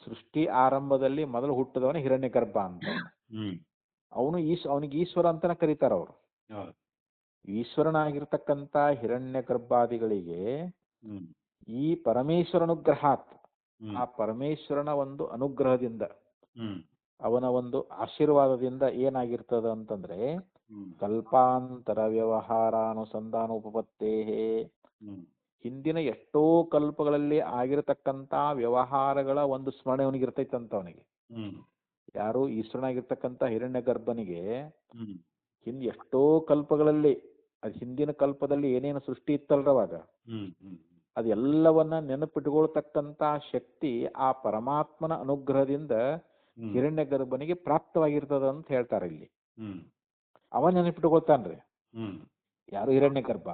Speaker 1: ಸೃಷ್ಟಿ ಆರಂಭದಲ್ಲಿ ಮೊದಲು ಹುಟ್ಟಿದವನ ಹಿರಣ್ಯ ಗರ್ಭ ಅಂತ. ಅವನಿಗೆ ಈಶ್ವರ ಅಂತನ ಕರೀತಾರ ಅವರು. ಈಶ್ವರನಾಗಿರ್ತಕ್ಕಂಥ ಹಿರಣ್ಯ ಗರ್ಭಾದಿಗಳಿಗೆ ಈ ಪರಮೇಶ್ವರ ಅನುಗ್ರಹಾತ್, ಆ ಪರಮೇಶ್ವರನ ಒಂದು ಅನುಗ್ರಹದಿಂದ, ಅವನ ಒಂದು ಆಶೀರ್ವಾದದಿಂದ ಏನಾಗಿರ್ತದ ಅಂತಂದ್ರೆ ಕಲ್ಪಾಂತರ ವ್ಯವಹಾರಾನುಸಂಧಾನ ಉಪಪತ್ತೇಹೇ, ಹಿಂದಿನ ಎಷ್ಟೋ ಕಲ್ಪಗಳಲ್ಲಿ ಆಗಿರತಕ್ಕಂತ ವ್ಯವಹಾರಗಳ ಒಂದು ಸ್ಮರಣೆ ಅವನಿಗಿರ್ತೈತಂತ. ಅವನಿಗೆ ಯಾರು ಈಶ್ವರನಾಗಿರ್ತಕ್ಕಂಥ ಹಿರಣ್ಯ ಗರ್ಭನಿಗೆ ಎಷ್ಟೋ ಕಲ್ಪಗಳಲ್ಲಿ, ಅದು ಹಿಂದಿನ ಕಲ್ಪದಲ್ಲಿ ಏನೇನು ಸೃಷ್ಟಿ ಇತ್ತಲ್ರವಾಗ, ಅದೆಲ್ಲವನ್ನ ನೆನಪಿಟ್ಕೊಳ್ತಕ್ಕಂತ ಶಕ್ತಿ ಆ ಪರಮಾತ್ಮನ ಅನುಗ್ರಹದಿಂದ ಹಿರಣ್ಯ ಗರ್ಭನಿಗೆ ಪ್ರಾಪ್ತವಾಗಿರ್ತದ ಅಂತ ಹೇಳ್ತಾರೆ ಇಲ್ಲಿ. ಅವ ನೆನಪಿಟ್ಕೊಳ್ತಾನ್ರಿ. ಯಾರು? ಹಿರಣ್ಯ ಗರ್ಭ.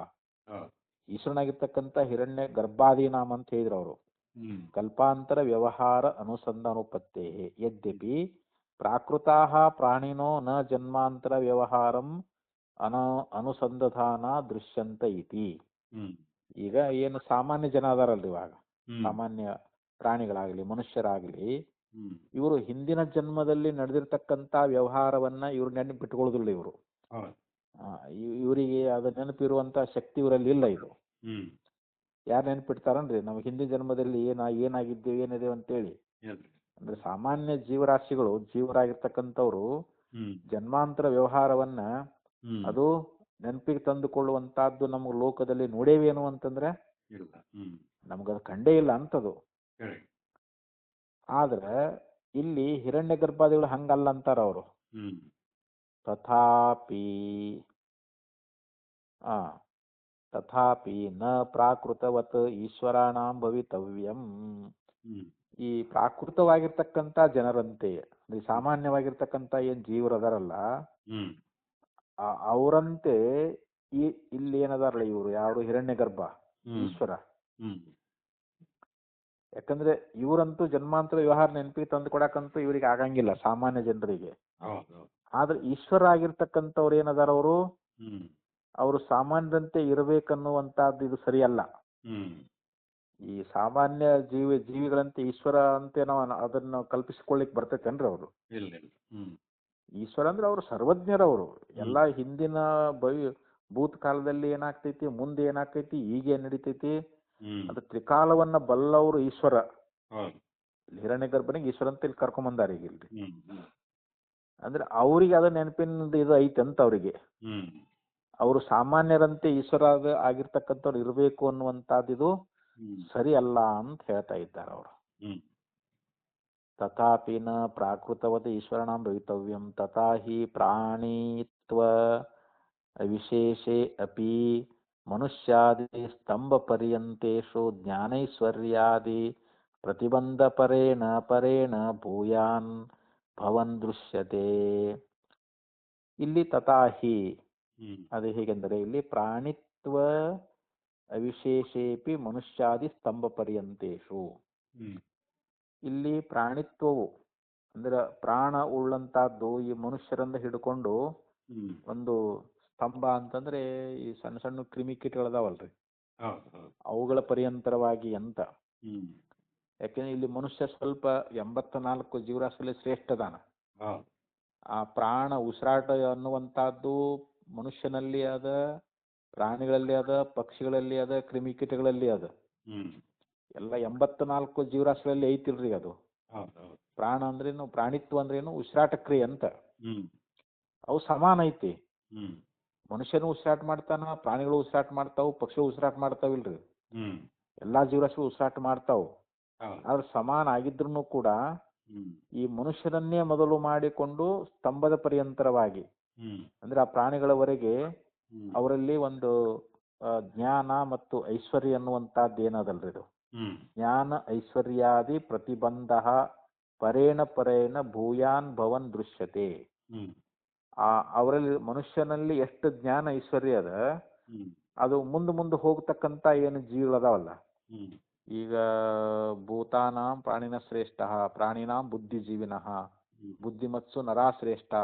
Speaker 1: ಈಶ್ವರನಾಗಿರ್ತಕ್ಕಂಥ ಹಿರಣ್ಯ ಗರ್ಭಾದೀನಾಮ್ ಅಂತ ಹೇಳಿದ್ರು ಅವರು. ಕಲ್ಪಾಂತರ ವ್ಯವಹಾರ ಅನುಸಂಧಾನೋಪತ್ತೇ ಯದ್ಯಪಿ ಪ್ರಾಕೃತಾಃ ಪ್ರಾಣಿನೋ ನ ಜನ್ಮಾಂತರ ವ್ಯವಹಾರಂ ಅನುಸಂಧಾನ ದೃಶ್ಯಂತ ಇತಿ. ಈಗ ಏನು ಸಾಮಾನ್ಯ ಜನ ಅದಾರಲ್ರಿ, ಇವಾಗ ಸಾಮಾನ್ಯ ಪ್ರಾಣಿಗಳಾಗ್ಲಿ ಮನುಷ್ಯರಾಗ್ಲಿ, ಇವರು ಹಿಂದಿನ ಜನ್ಮದಲ್ಲಿ ನಡೆದಿರ್ತಕ್ಕಂಥ ವ್ಯವಹಾರವನ್ನ ಇವ್ರು ನೆನಪಿಟ್ಕೊಳ್ಳೋದಿಲ್ಲ. ಇವರು ಇವರಿಗೆ ಅದು ನೆನಪಿರುವಂತ ಶಕ್ತಿ ಇವರಲ್ಲಿ ಇಲ್ಲ. ಇದು ಯಾರು ನೆನಪಿಡ್ತಾರನ್ರಿ? ನಾವು ಹಿಂದಿನ ಜನ್ಮದಲ್ಲಿ ಏನಾಗಿದ್ದೇವೆ ಏನಿದೆ ಅಂತೇಳಿ. ಅಂದ್ರೆ ಸಾಮಾನ್ಯ ಜೀವರಾಶಿಗಳು, ಜೀವರಾಗಿರ್ತಕ್ಕಂಥವ್ರು ಜನ್ಮಾಂತರ ವ್ಯವಹಾರವನ್ನ ಅದು ನೆನಪಿಗೆ ತಂದುಕೊಳ್ಳುವಂತಹದ್ದು ನಮ್ಗೆ ಲೋಕದಲ್ಲಿ ನೋಡೇವೇನು ಅಂತಂದ್ರೆ ನಮ್ಗದು ಕಂಡೇ ಇಲ್ಲ ಅಂತದು. ಆದ್ರೆ ಇಲ್ಲಿ ಹಿರಣ್ಯ ಗರ್ಭಾದಿಗಳು ಹಂಗಲ್ಲ ಅಂತಾರ ಅವರು. ತಥಾಪಿ ನ ಪ್ರಾಕೃತವತ್ ಈಶ್ವರಾಣಾಂ ಭವಿತವ್ಯಂ. ಈ ಪ್ರಾಕೃತವಾಗಿರ್ತಕ್ಕಂಥ ಜನರಂತೆ, ಸಾಮಾನ್ಯವಾಗಿರ್ತಕ್ಕಂಥ ಏನ್ ಜೀವರು ಅದಾರಲ್ಲ ಅವರಂತೆ ಇಲ್ಲಿ ಏನದಾರಲ್ಲ ಇವರು, ಯಾರು? ಹಿರಣ್ಯ ಗರ್ಭ ಈಶ್ವರ. ಯಾಕಂದ್ರೆ ಇವರಂತೂ ಜನ್ಮಾಂತರ ವ್ಯವಹಾರ ನೆನಪಿಗೆ ತಂದು ಕೊಡಕಂತೂ ಇವರಿಗೆ ಆಗಂಗಿಲ್ಲ ಸಾಮಾನ್ಯ ಜನರಿಗೆ. ಆದ್ರೆ ಈಶ್ವರ ಆಗಿರ್ತಕ್ಕಂಥವ್ರು ಏನದಾರ ಅವರು, ಅವರು ಸಾಮಾನ್ಯರಂತೆ ಇರಬೇಕನ್ನುವಂತಹದ್ದು ಇದು ಸರಿಯಲ್ಲ. ಈ ಸಾಮಾನ್ಯ ಜೀವಿಗಳಂತೆ ಈಶ್ವರ ಅಂತೆ ನಾವು ಅದನ್ನ ಕಲ್ಪಿಸಿಕೊಳ್ಳಿಕ್ ಬರ್ತೈತೇನ್ರಿ ಅವರು? ಈಶ್ವರ ಅಂದ್ರೆ ಅವರು ಸರ್ವಜ್ಞರವರು. ಎಲ್ಲಾ ಹಿಂದಿನ ಭೂತ ಕಾಲದಲ್ಲಿ ಏನಾಗ್ತೈತಿ, ಮುಂದೆ ಏನಾಗ್ತೈತಿ, ಈಗ ಏನ್ ನಡೀತೈತಿ, ಅದು ತ್ರಿಕಾಲವನ್ನ ಬಲ್ಲವರು ಈಶ್ವರ. ಹಿರಣ್ಯ ಗರ್ಭನಿಗೆ ಈಶ್ವರ ಅಂತ ಇಲ್ಲಿ ಕರ್ಕೊಂಬಂದಾರ ಈಗ ಇಲ್ರಿ. ಅಂದ್ರೆ ಅವ್ರಿಗೆ ಅದ ನೆನಪಿನ ಇದು ಐತೆ ಅಂತ ಅವ್ರಿಗೆ. ಅವರು ಸಾಮಾನ್ಯರಂತೆ ಈಶ್ವರ ಆಗಿರ್ತಕ್ಕಂಥವ್ರು ಇರಬೇಕು ಅನ್ನುವಂಥದ್ದು ಸರಿ ಅಲ್ಲ ಅಂತ ಹೇಳ್ತಾ ಇದ್ದಾರೆ ಅವರು. ತಥಾಪಿ ನ ಪ್ರಾಕೃತವತ್ ಈಶ್ವರಾಣಾಂ ಭವಿತವ್ಯಂ ತಥಾ ಹಿ ಪ್ರಾಣಿತ್ವ ವಿಶೇಷೇ ಅಪಿ ಮನುಷ್ಯಾದಿ ಸ್ತಂಭ ಪರ್ಯಂತೇಷು ಜ್ಞಾನೈಶ್ವರ್ಯಾದಿ ಪ್ರತಿಬಂಧ ಪರೇಣ ಭೂಯಾನ್ ಭವನ್ ದೃಶ್ಯತೆ. ಇಲ್ಲಿ ತಥಾ ಹಿ ಅದು ಹೇಗೆಂದರೆ ಇಲ್ಲಿ ಪ್ರಾಣಿತ್ವ ಅವಿಶೇಷೇಪಿ ಮನುಷ್ಯಾದಿ ಸ್ತಂಭ ಪರ್ಯಂತೇಶು. ಇಲ್ಲಿ ಪ್ರಾಣಿತ್ವವು ಅಂದ್ರೆ ಪ್ರಾಣ ಉಳ್ಳಂತಹದ್ದು ಈ ಮನುಷ್ಯರಿಂದ ಹಿಡ್ಕೊಂಡು ಒಂದು ಸ್ತಂಭ ಅಂತಂದ್ರೆ ಈ ಸಣ್ಣ ಸಣ್ಣ ಕ್ರಿಮಿಕೀಟಗಳದಾವಲ್ರಿ, ಅವುಗಳ ಪರ್ಯಂತರವಾಗಿ ಅಂತ. ಯಾಕೆಂದ್ರೆ ಇಲ್ಲಿ ಮನುಷ್ಯ ಸ್ವಲ್ಪ 84 ಜೀವರಾಶಿಯಲ್ಲಿ ಶ್ರೇಷ್ಠ ಅದಾನ. ಆ ಪ್ರಾಣ ಉಸಿರಾಟ ಅನ್ನುವಂತಹದ್ದು ಮನುಷ್ಯನಲ್ಲಿ ಅದ, ಪ್ರಾಣಿಗಳಲ್ಲಿ ಅದ, ಪಕ್ಷಿಗಳಲ್ಲಿ ಅದ, ಕ್ರಿಮಿಕೀಟಗಳಲ್ಲಿ ಅದ. ಎಲ್ಲ 84 ಜೀವರಾಶಿಗಳಲ್ಲಿ ಐತಿಲ್ರಿ ಅದು. ಪ್ರಾಣ ಅಂದ್ರೇನು, ಪ್ರಾಣಿತ್ವ ಅಂದ್ರೇನು, ಉಸಿರಾಟ ಕ್ರಿಯೆ ಅಂತ. ಅವು ಸಮಾನ ಐತಿ. ಮನುಷ್ಯನು ಉಸಿರಾಟ ಮಾಡ್ತಾನ, ಪ್ರಾಣಿಗಳು ಉಸಿರಾಟ ಮಾಡ್ತಾವು, ಪಕ್ಷಿಗಳು ಉಸಿರಾಟ ಮಾಡ್ತಾವಿಲ್ರಿ. ಎಲ್ಲಾ ಜೀವರಾಶಿಗಳು ಉಸಿರಾಟ ಮಾಡ್ತಾವು. ಆದ್ರೆ ಸಮಾನ ಆಗಿದ್ರು ಕೂಡ ಈ ಮನುಷ್ಯರನ್ನೇ ಮೊದಲು ಮಾಡಿಕೊಂಡು ಸ್ತಂಭದ ಪರ್ಯಂತರವಾಗಿ ಅಂದ್ರೆ ಆ ಪ್ರಾಣಿಗಳವರೆಗೆ ಅವರಲ್ಲಿ ಒಂದು ಜ್ಞಾನ ಮತ್ತು ಐಶ್ವರ್ಯ ಅನ್ನುವಂತಹದ್ದು ಏನದಲ್ರಿ ಇದು. ಜ್ಞಾನ ಐಶ್ವರ್ಯಾದಿ ಪ್ರತಿಬಂಧ ಪರೇಣ ಪರೇಣ ಭೂಯಾನ್ ಭವನ್ ದೃಶ್ಯತೆ. ಅವರಲ್ಲಿ ಮನುಷ್ಯನಲ್ಲಿ ಎಷ್ಟು ಜ್ಞಾನ ಐಶ್ವರ್ಯ ಅದ, ಅದು ಮುಂದೆ ಹೋಗ್ತಕ್ಕಂತ ಏನು ಜೀವಗಳದಾವಲ್ಲ, ಈಗ ಭೂತಾನಾಂ ಪ್ರಾಣಿನ ಶ್ರೇಷ್ಠ ಪ್ರಾಣಿನಾಂ ಬುದ್ಧಿಜೀವಿನಃ ಬುದ್ಧಿಮತ್ಸು ನರಾಶ್ರೇಷ್ಠ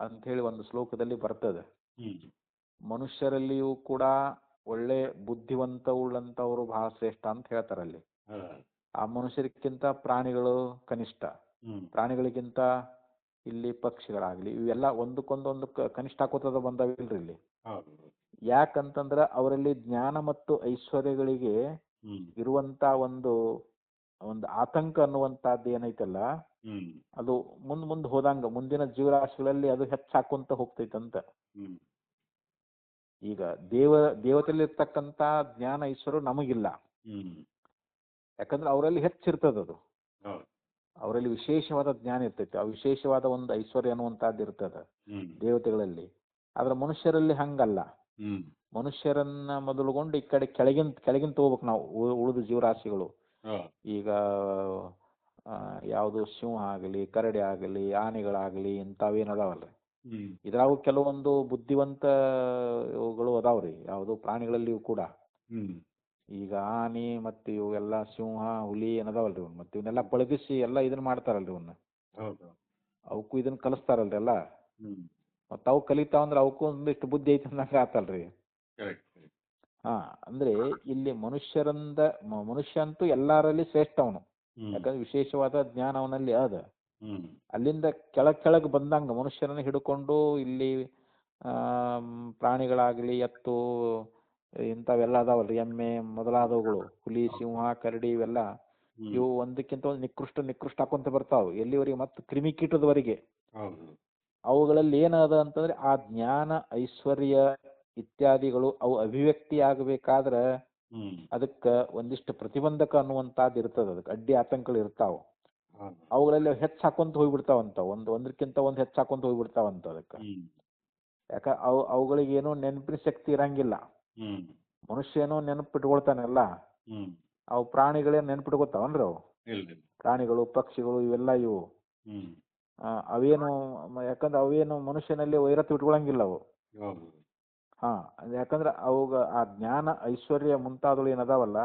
Speaker 1: ಅಂತ ಹೇಳಿ ಒಂದು ಶ್ಲೋಕದಲ್ಲಿ ಬರ್ತದೆ. ಮನುಷ್ಯರಲ್ಲಿಯೂ ಕೂಡ ಒಳ್ಳೆ ಬುದ್ಧಿವಂತ ಉಳ್ಳಂತವ್ರು ಬಹಳ ಶ್ರೇಷ್ಠ ಅಂತ ಹೇಳ್ತಾರಲ್ಲಿ. ಆ ಮನುಷ್ಯರಿಗಿಂತ ಪ್ರಾಣಿಗಳು ಕನಿಷ್ಠ, ಪ್ರಾಣಿಗಳಿಗಿಂತ ಇಲ್ಲಿ ಪಕ್ಷಿಗಳಾಗ್ಲಿ ಇವೆಲ್ಲ ಒಂದಕ್ಕೊಂದೊಂದು ಕನಿಷ್ಠ ಹಾಕೋತದ ಬಂದವಿಲ್ರಿ ಇಲ್ಲಿ. ಯಾಕಂತಂದ್ರ ಅವರಲ್ಲಿ ಜ್ಞಾನ ಮತ್ತು ಐಶ್ವರ್ಯಗಳಿಗೆ ಇರುವಂತ ಒಂದು ಆತಂಕ ಅನ್ನುವಂತಹದ್ದು ಏನೈತಲ್ಲ, ಅದು ಮುಂದ್ ಹೋದಂಗ ಮುಂದಿನ ಜೀವರಾಶಿಗಳಲ್ಲಿ ಅದು ಹೆಚ್ಚಾಕೊಂತ ಹೋಗ್ತೈತಂತ. ಈಗ ದೇವತೆಯಲ್ಲಿ ಇರ್ತಕ್ಕಂತ ಜ್ಞಾನ ಐಶ್ವರ್ಯ ನಮಗಿಲ್ಲ, ಯಾಕಂದ್ರೆ ಅವರಲ್ಲಿ ಹೆಚ್ಚಿರ್ತದ. ಅವರಲ್ಲಿ ವಿಶೇಷವಾದ ಜ್ಞಾನ ಇರ್ತೈತಿ, ಆ ವಿಶೇಷವಾದ ಒಂದು ಐಶ್ವರ್ಯ ಅನ್ನುವಂತಹದ್ದು ಇರ್ತದ ದೇವತೆಗಳಲ್ಲಿ. ಆದ್ರೆ ಮನುಷ್ಯರಲ್ಲಿ ಹಂಗಲ್ಲ. ಮನುಷ್ಯರನ್ನ ಮೊದಲುಗೊಂಡು ಈ ಕಡೆ ಕೆಳಗಿನ ತಗೋಬೇಕು ನಾವು ಉಳಿದ ಜೀವರಾಶಿಗಳು. ಈಗ ಯಾವುದು ಸಿಂಹ ಆಗಲಿ, ಕರಡಿ ಆಗಲಿ, ಆನೆಗಳಾಗಲಿ ಇಂಥವೇನದಾವಲ್ರಿ, ಇದ್ರಾಗೂ ಕೆಲವೊಂದು ಬುದ್ಧಿವಂತಗಳು ಅದಾವ್ರಿ ಯಾವುದು ಪ್ರಾಣಿಗಳಲ್ಲಿಯೂ ಕೂಡ. ಈಗ ಆನೆ ಮತ್ತು ಇವೆಲ್ಲ ಸಿಂಹ, ಹುಲಿ ಏನದಾವಲ್ರಿ, ಮತ್ತೆ ಇವನ್ನೆಲ್ಲ ಪಳಗಿಸಿ ಎಲ್ಲ ಇದನ್ನ ಮಾಡ್ತಾರಲ್ರಿ, ಇವನ್ನ ಅವಕ್ಕೂ ಇದನ್ನ ಕಲಿಸ್ತಾರಲ್ರಿ ಎಲ್ಲ. ಮತ್ತ ಅವು ಕಲಿತಾವಂದ್ರೆ ಅವಕ್ಕೂ ಒಂದಿಷ್ಟು ಬುದ್ಧಿ ಐತಿ ಅಂದಂಗ ಆತಲ್ರಿ. ಅಂದ್ರೆ ಇಲ್ಲಿ ಮನುಷ್ಯ ಅಂತೂ ಎಲ್ಲಾರಲ್ಲಿ ಶ್ರೇಷ್ಠ ಅವನು, ಯಾಕಂದ್ರೆ ವಿಶೇಷವಾದ ಜ್ಞಾನ ಅವನಲ್ಲಿ ಅದ. ಅಲ್ಲಿಂದ ಕೆಳಗ್ ಬಂದಂಗ ಮನುಷ್ಯರನ್ನ ಹಿಡ್ಕೊಂಡು ಇಲ್ಲಿ ಪ್ರಾಣಿಗಳಾಗ್ಲಿ, ಎತ್ತು ಇಂಥವೆಲ್ಲ ಅದಾವಲ್ರಿ, ಎಮ್ಮೆ ಮೊದಲಾದವುಗಳು, ಹುಲಿ, ಸಿಂಹ, ಕರಡಿ ಇವೆಲ್ಲ ಇವು ಒಂದಕ್ಕಿಂತ ಒಂದು ನಿಕೃಷ್ಟ ಹಾಕೊಂತ ಬರ್ತಾವ ಎಲ್ಲಿವರೆಗೆ, ಮತ್ತು ಕ್ರಿಮಿಕೀಟದವರೆಗೆ. ಅವುಗಳಲ್ಲಿ ಏನದ ಅಂತಂದ್ರೆ ಆ ಜ್ಞಾನ ಐಶ್ವರ್ಯ ಇತ್ಯಾದಿಗಳು ಅವು ಅಭಿವ್ಯಕ್ತಿ ಆಗಬೇಕಾದ್ರ ಅದಕ್ಕ ಒಂದಿಷ್ಟು ಪ್ರತಿಬಂಧಕ ಅನ್ನುವಂತಹದ್ದು ಇರ್ತದ, ಅದಕ್ಕೆ ಅಡ್ಡಿ ಆತಂಕಗಳು ಇರ್ತಾವ. ಅವುಗಳಲ್ಲಿ ಹೆಚ್ಚು ಹಾಕೊಂತ ಹೋಗ್ಬಿಡ್ತಾವಂತ, ಒಂದಕ್ಕಿಂತ ಒಂದು ಹೆಚ್ಚು ಹಾಕೊಂತ ಹೋಗ್ಬಿಡ್ತಾವಂತ. ಅದಕ್ಕೆ ಯಾಕ ಅವುಗಳಿಗೆ ಏನೋ ನೆನಪಿನ ಶಕ್ತಿ ಇರಂಗಿಲ್ಲ. ಮನುಷ್ಯ ಏನೋ ನೆನಪಿಟ್ಕೊಳ್ತಾನೆಲ್ಲ, ಅವು ಪ್ರಾಣಿಗಳೇನು ನೆನಪಿಟ್ಕೊತಾವನ್ರಿ? ಅವು ಪ್ರಾಣಿಗಳು, ಪಕ್ಷಿಗಳು ಇವೆಲ್ಲ ಇವು ಅವೇನು, ಯಾಕಂದ್ರೆ ಅವೇನು ಮನುಷ್ಯನಲ್ಲಿ ವೈರತ್ವ ಇಟ್ಕೊಳಂಗಿಲ್ಲ ಅವು. ಯಾಕಂದ್ರೆ ಅವಾಗ ಆ ಜ್ಞಾನ ಐಶ್ವರ್ಯ ಮುಂತಾದವು ಏನದಾವಲ್ಲ,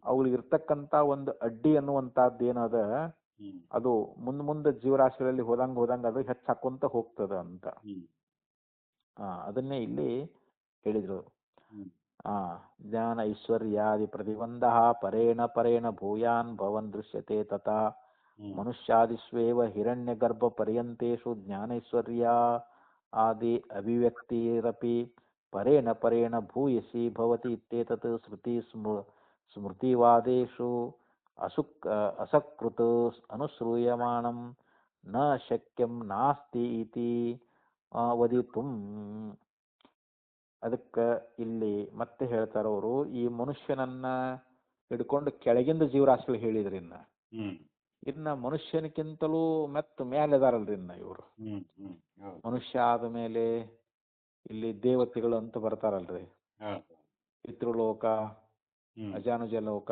Speaker 1: ಅವುಗಳಿಗೆ ಇರ್ತಕ್ಕಂತ ಒಂದು ಅಡ್ಡಿ ಅನ್ನುವಂತಹದ್ದು ಏನದ, ಅದು ಮುಂದೆ ಜೀವರಾಶಿಗಳಲ್ಲಿ ಹೋದಂಗ ಅದು ಹೆಚ್ಚಾಕೊಂತ ಹೋಗ್ತದ ಅಂತ. ಅದನ್ನೇ ಇಲ್ಲಿ ಹೇಳಿದ್ರು. ಜ್ಞಾನ ಐಶ್ವರ್ಯಾದಿ ಪ್ರತಿಬಂಧ ಪರೇಣ ಭೂಯಾನ್ ಭವನ್ ದೃಶ್ಯತೆ ತಥಾ ಮನುಷ್ಯಾದಿಷ್ವೇವ ಹಿರಣ್ಯ ಗರ್ಭ ಪರ್ಯಂತೇಷು ಜ್ಞಾನೈಶ್ವರ್ಯ ಆದಿ ಅಭಿವ್ಯಕ್ತಿರಪಿ ಪರೇಣ ಭೂಯಸಿ ಭವತಿ ಇತ್ಯೇತತ್ ಶ್ರುತಿ ಸ್ಮೃತಿವಾದೇಷು ಅಸಕೃತ್ ಅನುಶ್ರೂಯಮಾಣಂ ನ ಶಕ್ಯಂ ನಾಸ್ತಿ ಇತಿ ವದಿತುಂ. ಅದಕ್ಕೆ ಇಲ್ಲಿ ಮತ್ತೆ ಹೇಳ್ತಾರವರು, ಈ ಮನುಷ್ಯನನ್ನ ಹಿಡ್ಕೊಂಡು ಕೆಳಗಿಂದ ಜೀವರಾಶಿಗಳು ಹೇಳಿದ್ರಿ. ಇನ್ನ ಮನುಷ್ಯನಕ್ಕಿಂತಲೂ ಮೇಲೆ ಅದಾರಲ್ರಿ ಇವರು. ಮನುಷ್ಯ ಆದ ಮೇಲೆ ಇಲ್ಲಿ ದೇವತೆಗಳು ಅಂತ ಬರ್ತಾರಲ್ರಿ, ಪಿತೃಲೋಕ, ಅಜಾನುಜ ಲೋಕ,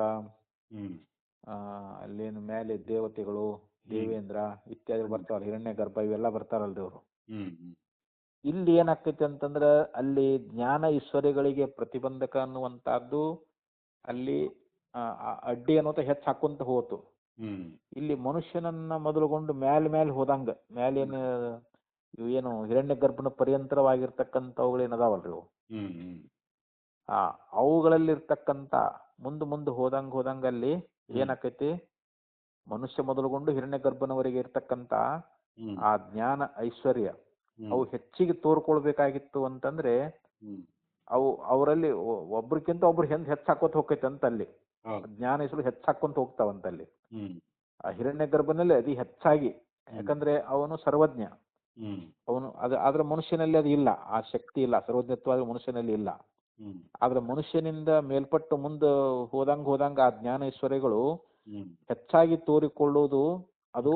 Speaker 1: ಅಲ್ಲೇನು ಮೇಲೆ ದೇವತೆಗಳು, ದೇವೇಂದ್ರ ಇತ್ಯಾದಿ ಬರ್ತಾವಲ್ಲ, ಹಿರಣ್ಯ ಗರ್ಭ ಇವೆಲ್ಲ ಬರ್ತಾರಲ್ರಿ ಅವರು. ಇಲ್ಲಿ ಏನಾಗ್ತೈತಿ ಅಂತಂದ್ರೆ ಅಲ್ಲಿ ಜ್ಞಾನ ಐಶ್ವರ್ಯಗಳಿಗೆ ಪ್ರತಿಬಂಧಕ ಅನ್ನುವಂತಹದ್ದು ಅಲ್ಲಿ ಅಡ್ಡಿ ಅನ್ನೋತ ಹೆಚ್ಚು ಹಾಕೊಂತ ಹೋತು. ಇಲ್ಲಿ ಮನುಷ್ಯನನ್ನ ಮೊದಲುಗೊಂಡು ಮ್ಯಾಲ್ ಹೋದಂಗ ಮ್ಯಾಲೇನು ಏನು ಹಿರಣ್ಯ ಗರ್ಭನ ಪರ್ಯಂತರವಾಗಿರ್ತಕ್ಕಂಥವುಗಳೇನದಾವಲ್ರಿ ಅವು ಅವುಗಳಲ್ಲಿರ್ತಕ್ಕಂಥ ಮುಂದೆ ಹೋದಂಗ ಅಲ್ಲಿ ಏನಾಕೈತಿ ಮನುಷ್ಯ ಮೊದಲುಗೊಂಡು ಹಿರಣ್ಯ ಗರ್ಭನವರೆಗೆ ಇರ್ತಕ್ಕಂಥ ಆ ಜ್ಞಾನ ಐಶ್ವರ್ಯ ಅವು ಹೆಚ್ಚಿಗೆ ತೋರ್ಕೊಳ್ಬೇಕಾಗಿತ್ತು ಅಂತಂದ್ರೆ ಅವು ಅವರಲ್ಲಿ ಒಬ್ರಿಗಿಂತ ಒಬ್ರು ಹೆಚ್ಚಾಕೋತ ಹೋಗ್ತೈತೆ ಅಂತ ಅಲ್ಲಿ ಜ್ಞಾನ ಐಶ್ವರ್ಯ ಹೆಚ್ಚಾಕೊಂತ ಹೋಗ್ತಾವಂತಲ್ಲಿ ಆ ಹಿರಣ್ಯ ಗರ್ಭನಲ್ಲಿ ಅತಿ ಹೆಚ್ಚಾಗಿ. ಯಾಕಂದ್ರೆ ಅವನು ಸರ್ವಜ್ಞ, ಅವನು ಆದ್ರೆ ಮನುಷ್ಯನಲ್ಲಿ ಅದು ಇಲ್ಲ, ಆ ಶಕ್ತಿ ಇಲ್ಲ, ಸರ್ವಜ್ಞತ್ವ ಮನುಷ್ಯನಲ್ಲಿ ಇಲ್ಲ. ಆದ್ರೆ ಮನುಷ್ಯನಿಂದ ಮೇಲ್ಪಟ್ಟು ಮುಂದೆ ಹೋದಂಗ ಆ ಜ್ಞಾನ ಐಶ್ವರ್ಯಗಳು ಹೆಚ್ಚಾಗಿ ತೋರಿಕೊಳ್ಳುವುದು ಅದು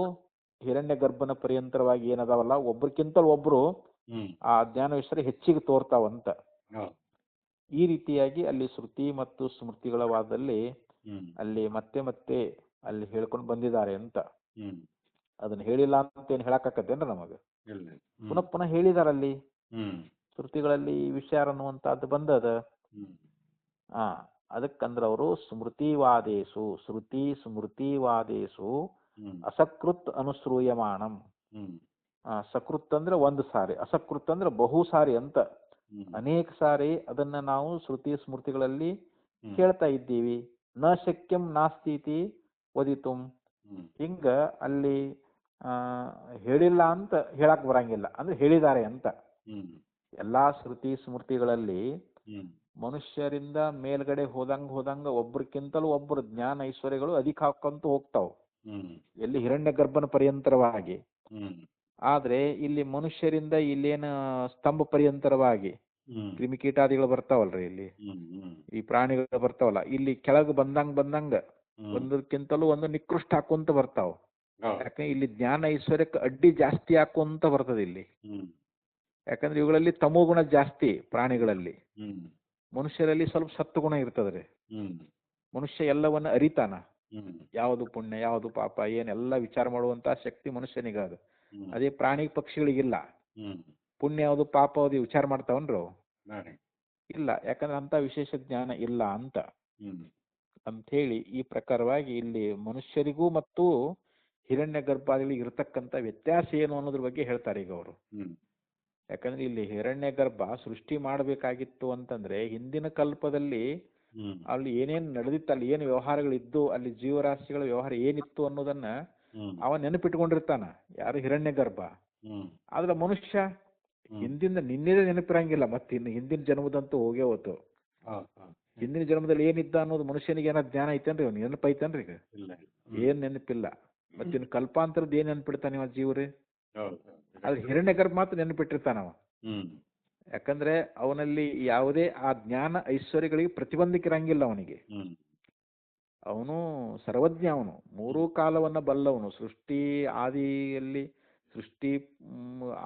Speaker 1: ಹಿರಣ್ಯ ಗರ್ಭನ ಪರ್ಯಂತರವಾಗಿ ಏನದಾವಲ್ಲ ಒಬ್ರಿಗಿಂತಲೂ ಒಬ್ರು ಆ ಜ್ಞಾನ ಐಶ್ವರ್ಯ ಹೆಚ್ಚಿಗೆ ತೋರ್ತಾವಂತ. ಈ ರೀತಿಯಾಗಿ ಅಲ್ಲಿ ಶ್ರುತಿ ಮತ್ತು ಸ್ಮೃತಿಗಳ ವಾದದಲ್ಲಿ ಅಲ್ಲಿ ಮತ್ತೆ ಅಲ್ಲಿ ಹೇಳ್ಕೊಂಡು ಬಂದಿದ್ದಾರೆ ಅಂತ. ಅದನ್ನ ಹೇಳಿಲ್ಲ ಅಂತ ಏನ್ ಹೇಳಕ್ಕಾಕತ್ತೇನ್ರ ನಮಗ? ಪುನಃ ಹೇಳಿದಾರಲ್ಲಿ ಶ್ರುತಿಗಳಲ್ಲಿ ಈ ವಿಷಯ ಅನ್ನುವಂತಹದ್ದು ಬಂದದ. ಅದಕ್ಕಂದ್ರ ಅವರು ಶ್ರುತಿ ಸ್ಮೃತಿವಾದೇಶು ಅಸಕೃತ್ ಅನುಶ್ರೂಯಮಾಣಂ. ಸಕೃತ್ ಅಂದ್ರೆ ಒಂದು ಸಾರಿ, ಅಸಕೃತ್ ಅಂದ್ರೆ ಬಹು ಸಾರಿ ಅಂತ ಅನೇಕ ಸಾರಿ ಅದನ್ನ ನಾವು ಶ್ರುತಿ ಸ್ಮೃತಿಗಳಲ್ಲಿ ಕೇಳ್ತಾ ಇದ್ದೀವಿ. ನ ಶಕ್ಯಂ ನಾಸ್ತೀತಿ ವದಿತುಂ. ಹಿಂಗ ಅಲ್ಲಿ ಹೇಳಿಲ್ಲ ಅಂತ ಹೇಳಕ್ ಬರಂಗಿಲ್ಲ, ಅಂದ್ರೆ ಹೇಳಿದ್ದಾರೆ ಅಂತ. ಎಲ್ಲಾ ಶ್ರುತಿ ಸ್ಮೃತಿಗಳಲ್ಲಿ ಮನುಷ್ಯರಿಂದ ಮೇಲ್ಗಡೆ ಹೋದಂಗ ಒಬ್ರಕ್ಕಿಂತಲೂ ಒಬ್ರು ಜ್ಞಾನ ಐಶ್ವರ್ಯಗಳು ಅಧಿಕ ಹಾಕೊಂತ ಹೋಗ್ತಾವ ಎಲ್ಲಿ ಹಿರಣ್ಯ ಗರ್ಭನ ಪರ್ಯಂತರವಾಗಿ. ಆದ್ರೆ ಇಲ್ಲಿ ಮನುಷ್ಯರಿಂದ ಇಲ್ಲೇನ ಸ್ತಂಭ ಪರ್ಯಂತರವಾಗಿ ಕ್ರಿಮಿಕೀಟಾದಿಗಳು ಬರ್ತಾವಲ್ರಿ, ಇಲ್ಲಿ ಈ ಪ್ರಾಣಿಗಳು ಬರ್ತಾವಲ್ಲ, ಇಲ್ಲಿ ಕೆಳಗೆ ಬಂದಂಗ ಒಂದಕ್ಕಿಂತಲೂ ಒಂದು ನಿಕೃಷ್ಟ ಹಾಕೊಂತ ಬರ್ತಾವ. ಯಾಕಂದ್ರೆ ಇಲ್ಲಿ ಜ್ಞಾನ ಐಶ್ವರ್ಯಕ್ಕೆ ಅಡ್ಡಿ ಜಾಸ್ತಿ ಹಾಕೊಂತ ಬರ್ತದೆ ಇಲ್ಲಿ. ಯಾಕಂದ್ರೆ ಇವುಗಳಲ್ಲಿ ತಮೋಗುಣ ಜಾಸ್ತಿ ಪ್ರಾಣಿಗಳಲ್ಲಿ, ಮನುಷ್ಯರಲ್ಲಿ ಸ್ವಲ್ಪ ಸತ್ವಗುಣ ಇರ್ತದ್ರಿ. ಮನುಷ್ಯ ಎಲ್ಲವನ್ನ ಅರಿತಾನ, ಯಾವುದು ಪುಣ್ಯ ಯಾವುದು ಪಾಪ ಏನೆಲ್ಲ ವಿಚಾರ ಮಾಡುವಂತ ಶಕ್ತಿ ಮನುಷ್ಯನಿಗಾದ. ಅದೇ ಪ್ರಾಣಿ ಪಕ್ಷಿಗಳಿಗಿಲ್ಲ. ಪುಣ್ಯ ಯಾವುದು ಪಾಪ ಯಾವುದು ವಿಚಾರ ಮಾಡ್ತಾವನ್ರು? ಇಲ್ಲ, ಯಾಕಂದ್ರೆ ಅಂತ ವಿಶೇಷ ಜ್ಞಾನ ಇಲ್ಲ ಅಂತ ಹೇಳಿ ಈ ಪ್ರಕಾರವಾಗಿ ಇಲ್ಲಿ ಮನುಷ್ಯರಿಗೂ ಮತ್ತು ಹಿರಣ್ಯ ಗರ್ಭಾದಿಗಳಿಗೆ ಇರತಕ್ಕಂತ ವ್ಯತ್ಯಾಸ ಏನು ಅನ್ನೋದ್ರ ಬಗ್ಗೆ ಹೇಳ್ತಾರೆ ಈಗ ಅವರು. ಯಾಕಂದ್ರೆ ಇಲ್ಲಿ ಹಿರಣ್ಯ ಗರ್ಭ ಸೃಷ್ಟಿ ಮಾಡಬೇಕಾಗಿತ್ತು ಅಂತಂದ್ರೆ ಹಿಂದಿನ ಕಲ್ಪದಲ್ಲಿ ಅಲ್ಲಿ ಏನೇನು ನಡೆದಿತ್ತು, ಅಲ್ಲಿ ಏನು ವ್ಯವಹಾರಗಳಿದ್ದು, ಅಲ್ಲಿ ಜೀವರಾಶಿಗಳ ವ್ಯವಹಾರ ಏನಿತ್ತು ಅನ್ನೋದನ್ನ ಅವ ನೆನಪಿಟ್ಕೊಂಡಿರ್ತಾನ, ಯಾರು ಹಿರಣ್ಯ ಗರ್ಭ. ಆದ್ರೆ ಮನುಷ್ಯ ಹಿಂದಿಂದ ನಿನ್ನೆದೇ ನೆನಪಿರಂಗಿಲ್ಲ, ಮತ್ತೆ ಇನ್ನು ಹಿಂದಿನ ಜನ್ಮದಂತೂ ಹೋಗೇ ಹೋತು. ಹಿಂದಿನ ಜನ್ಮದಲ್ಲಿ ಏನಿದ್ದ ಅನ್ನೋದು ಮನುಷ್ಯನಿಗೆ ಏನಾದ್ರು ಜ್ಞಾನ ಐತೇನ್ರಿ? ಅವ್ನು ನೆನಪೈತೇನ್ರಿ? ಈಗ ಏನ್ ನೆನಪಿಲ್ಲ. ಮತ್ತಿನ್ನು ಕಲ್ಪಾಂತರದ್ದು ಏನ್ ನೆನಪಿಡ್ತಾನೆ ಇವ ಜೀವ್ರಿ? ಆದ್ರೆ ಹಿರಣ್ಯ ಗರ್ಭ ಮಾತ್ರ ನೆನಪಿಟ್ಟಿರ್ತಾನವ. ಯಾಕಂದ್ರೆ ಅವನಲ್ಲಿ ಯಾವುದೇ ಆ ಜ್ಞಾನ ಐಶ್ವರ್ಯಗಳಿಗೆ ಪ್ರತಿಬಂಧಕಿರಂಗಿಲ್ಲ ಅವನಿಗೆ. ಅವನು ಸರ್ವಜ್ಞ, ಅವನು ಮೂರೂ ಕಾಲವನ್ನ ಬಲ್ಲವನು. ಸೃಷ್ಟಿ ಆದಿಯಲ್ಲಿ, ಸೃಷ್ಟಿ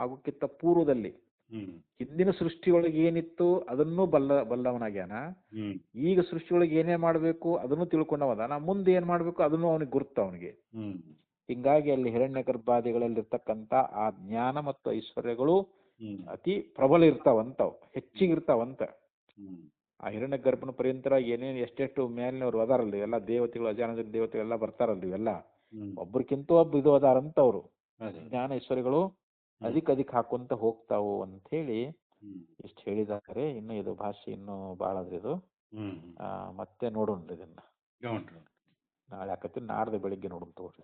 Speaker 1: ಆಗೋಕ್ಕಿಂತ ಪೂರ್ವದಲ್ಲಿ ಹಿಂದಿನ ಸೃಷ್ಟಿಯೊಳಗೆ ಏನಿತ್ತು ಅದನ್ನೂ ಬಲ್ಲವನಾಗ್ಯಾನ. ಈಗ ಸೃಷ್ಟಿಯೊಳಗೆ ಏನೇ ಮಾಡ್ಬೇಕು ಅದನ್ನು ತಿಳ್ಕೊಂಡವದಾನ. ಮುಂದೆ ಏನ್ ಮಾಡ್ಬೇಕು ಅದನ್ನು ಅವನಿಗೆ ಗುರುತ ಅವನಿಗೆ. ಹಿಂಗಾಗಿ ಅಲ್ಲಿ ಹಿರಣ್ಯ ಗರ್ಭಾದಿಗಳಲ್ಲಿರ್ತಕ್ಕಂಥ ಆ ಜ್ಞಾನ ಮತ್ತು ಐಶ್ವರ್ಯಗಳು ಅತಿ ಪ್ರಬಲ ಇರ್ತಾವಂತವ್, ಹೆಚ್ಚಿಗಿರ್ತಾವಂತ. ಆ ಹಿರಣ್ಯ ಗರ್ಭನ ಪರ್ಯಂತರ ಏನೇನು ಎಷ್ಟೆಷ್ಟು ಮೇಲಿನವ್ರು ಅದಾರಲ್ರಿ, ಎಲ್ಲ ದೇವತೆಗಳು, ಅಜಾನಂದ ದೇವತೆಗಳು ಎಲ್ಲ ಬರ್ತಾರಲ್ರಿ, ಇವೆಲ್ಲ ಒಬ್ರಿಗಿಂತ ಒಬ್ಬ ಇದು ಅದಾರಂತ ಅವರು. ಜ್ಞಾನ ಐಶ್ವರ್ಯಗಳು ಅಧಿಕ ಹಾಕೊಂತ ಹೋಗ್ತಾವು ಅಂತ ಹೇಳಿ ಇಷ್ಟು ಹೇಳಿದ್ದಾರೆ. ಇನ್ನು ಇದು ಭಾಷೆ ಇನ್ನು ಬಾಳ ಅದ್ರಿ ಇದು. ಮತ್ತೆ ನೋಡೋಣ್ರಿ ಇದನ್ನ ನಾಳೆ ಆಕತಿ, ನಾಡ್ದು ಬೆಳಿಗ್ಗೆ ನೋಡೋಣ ತಗೋರಿ.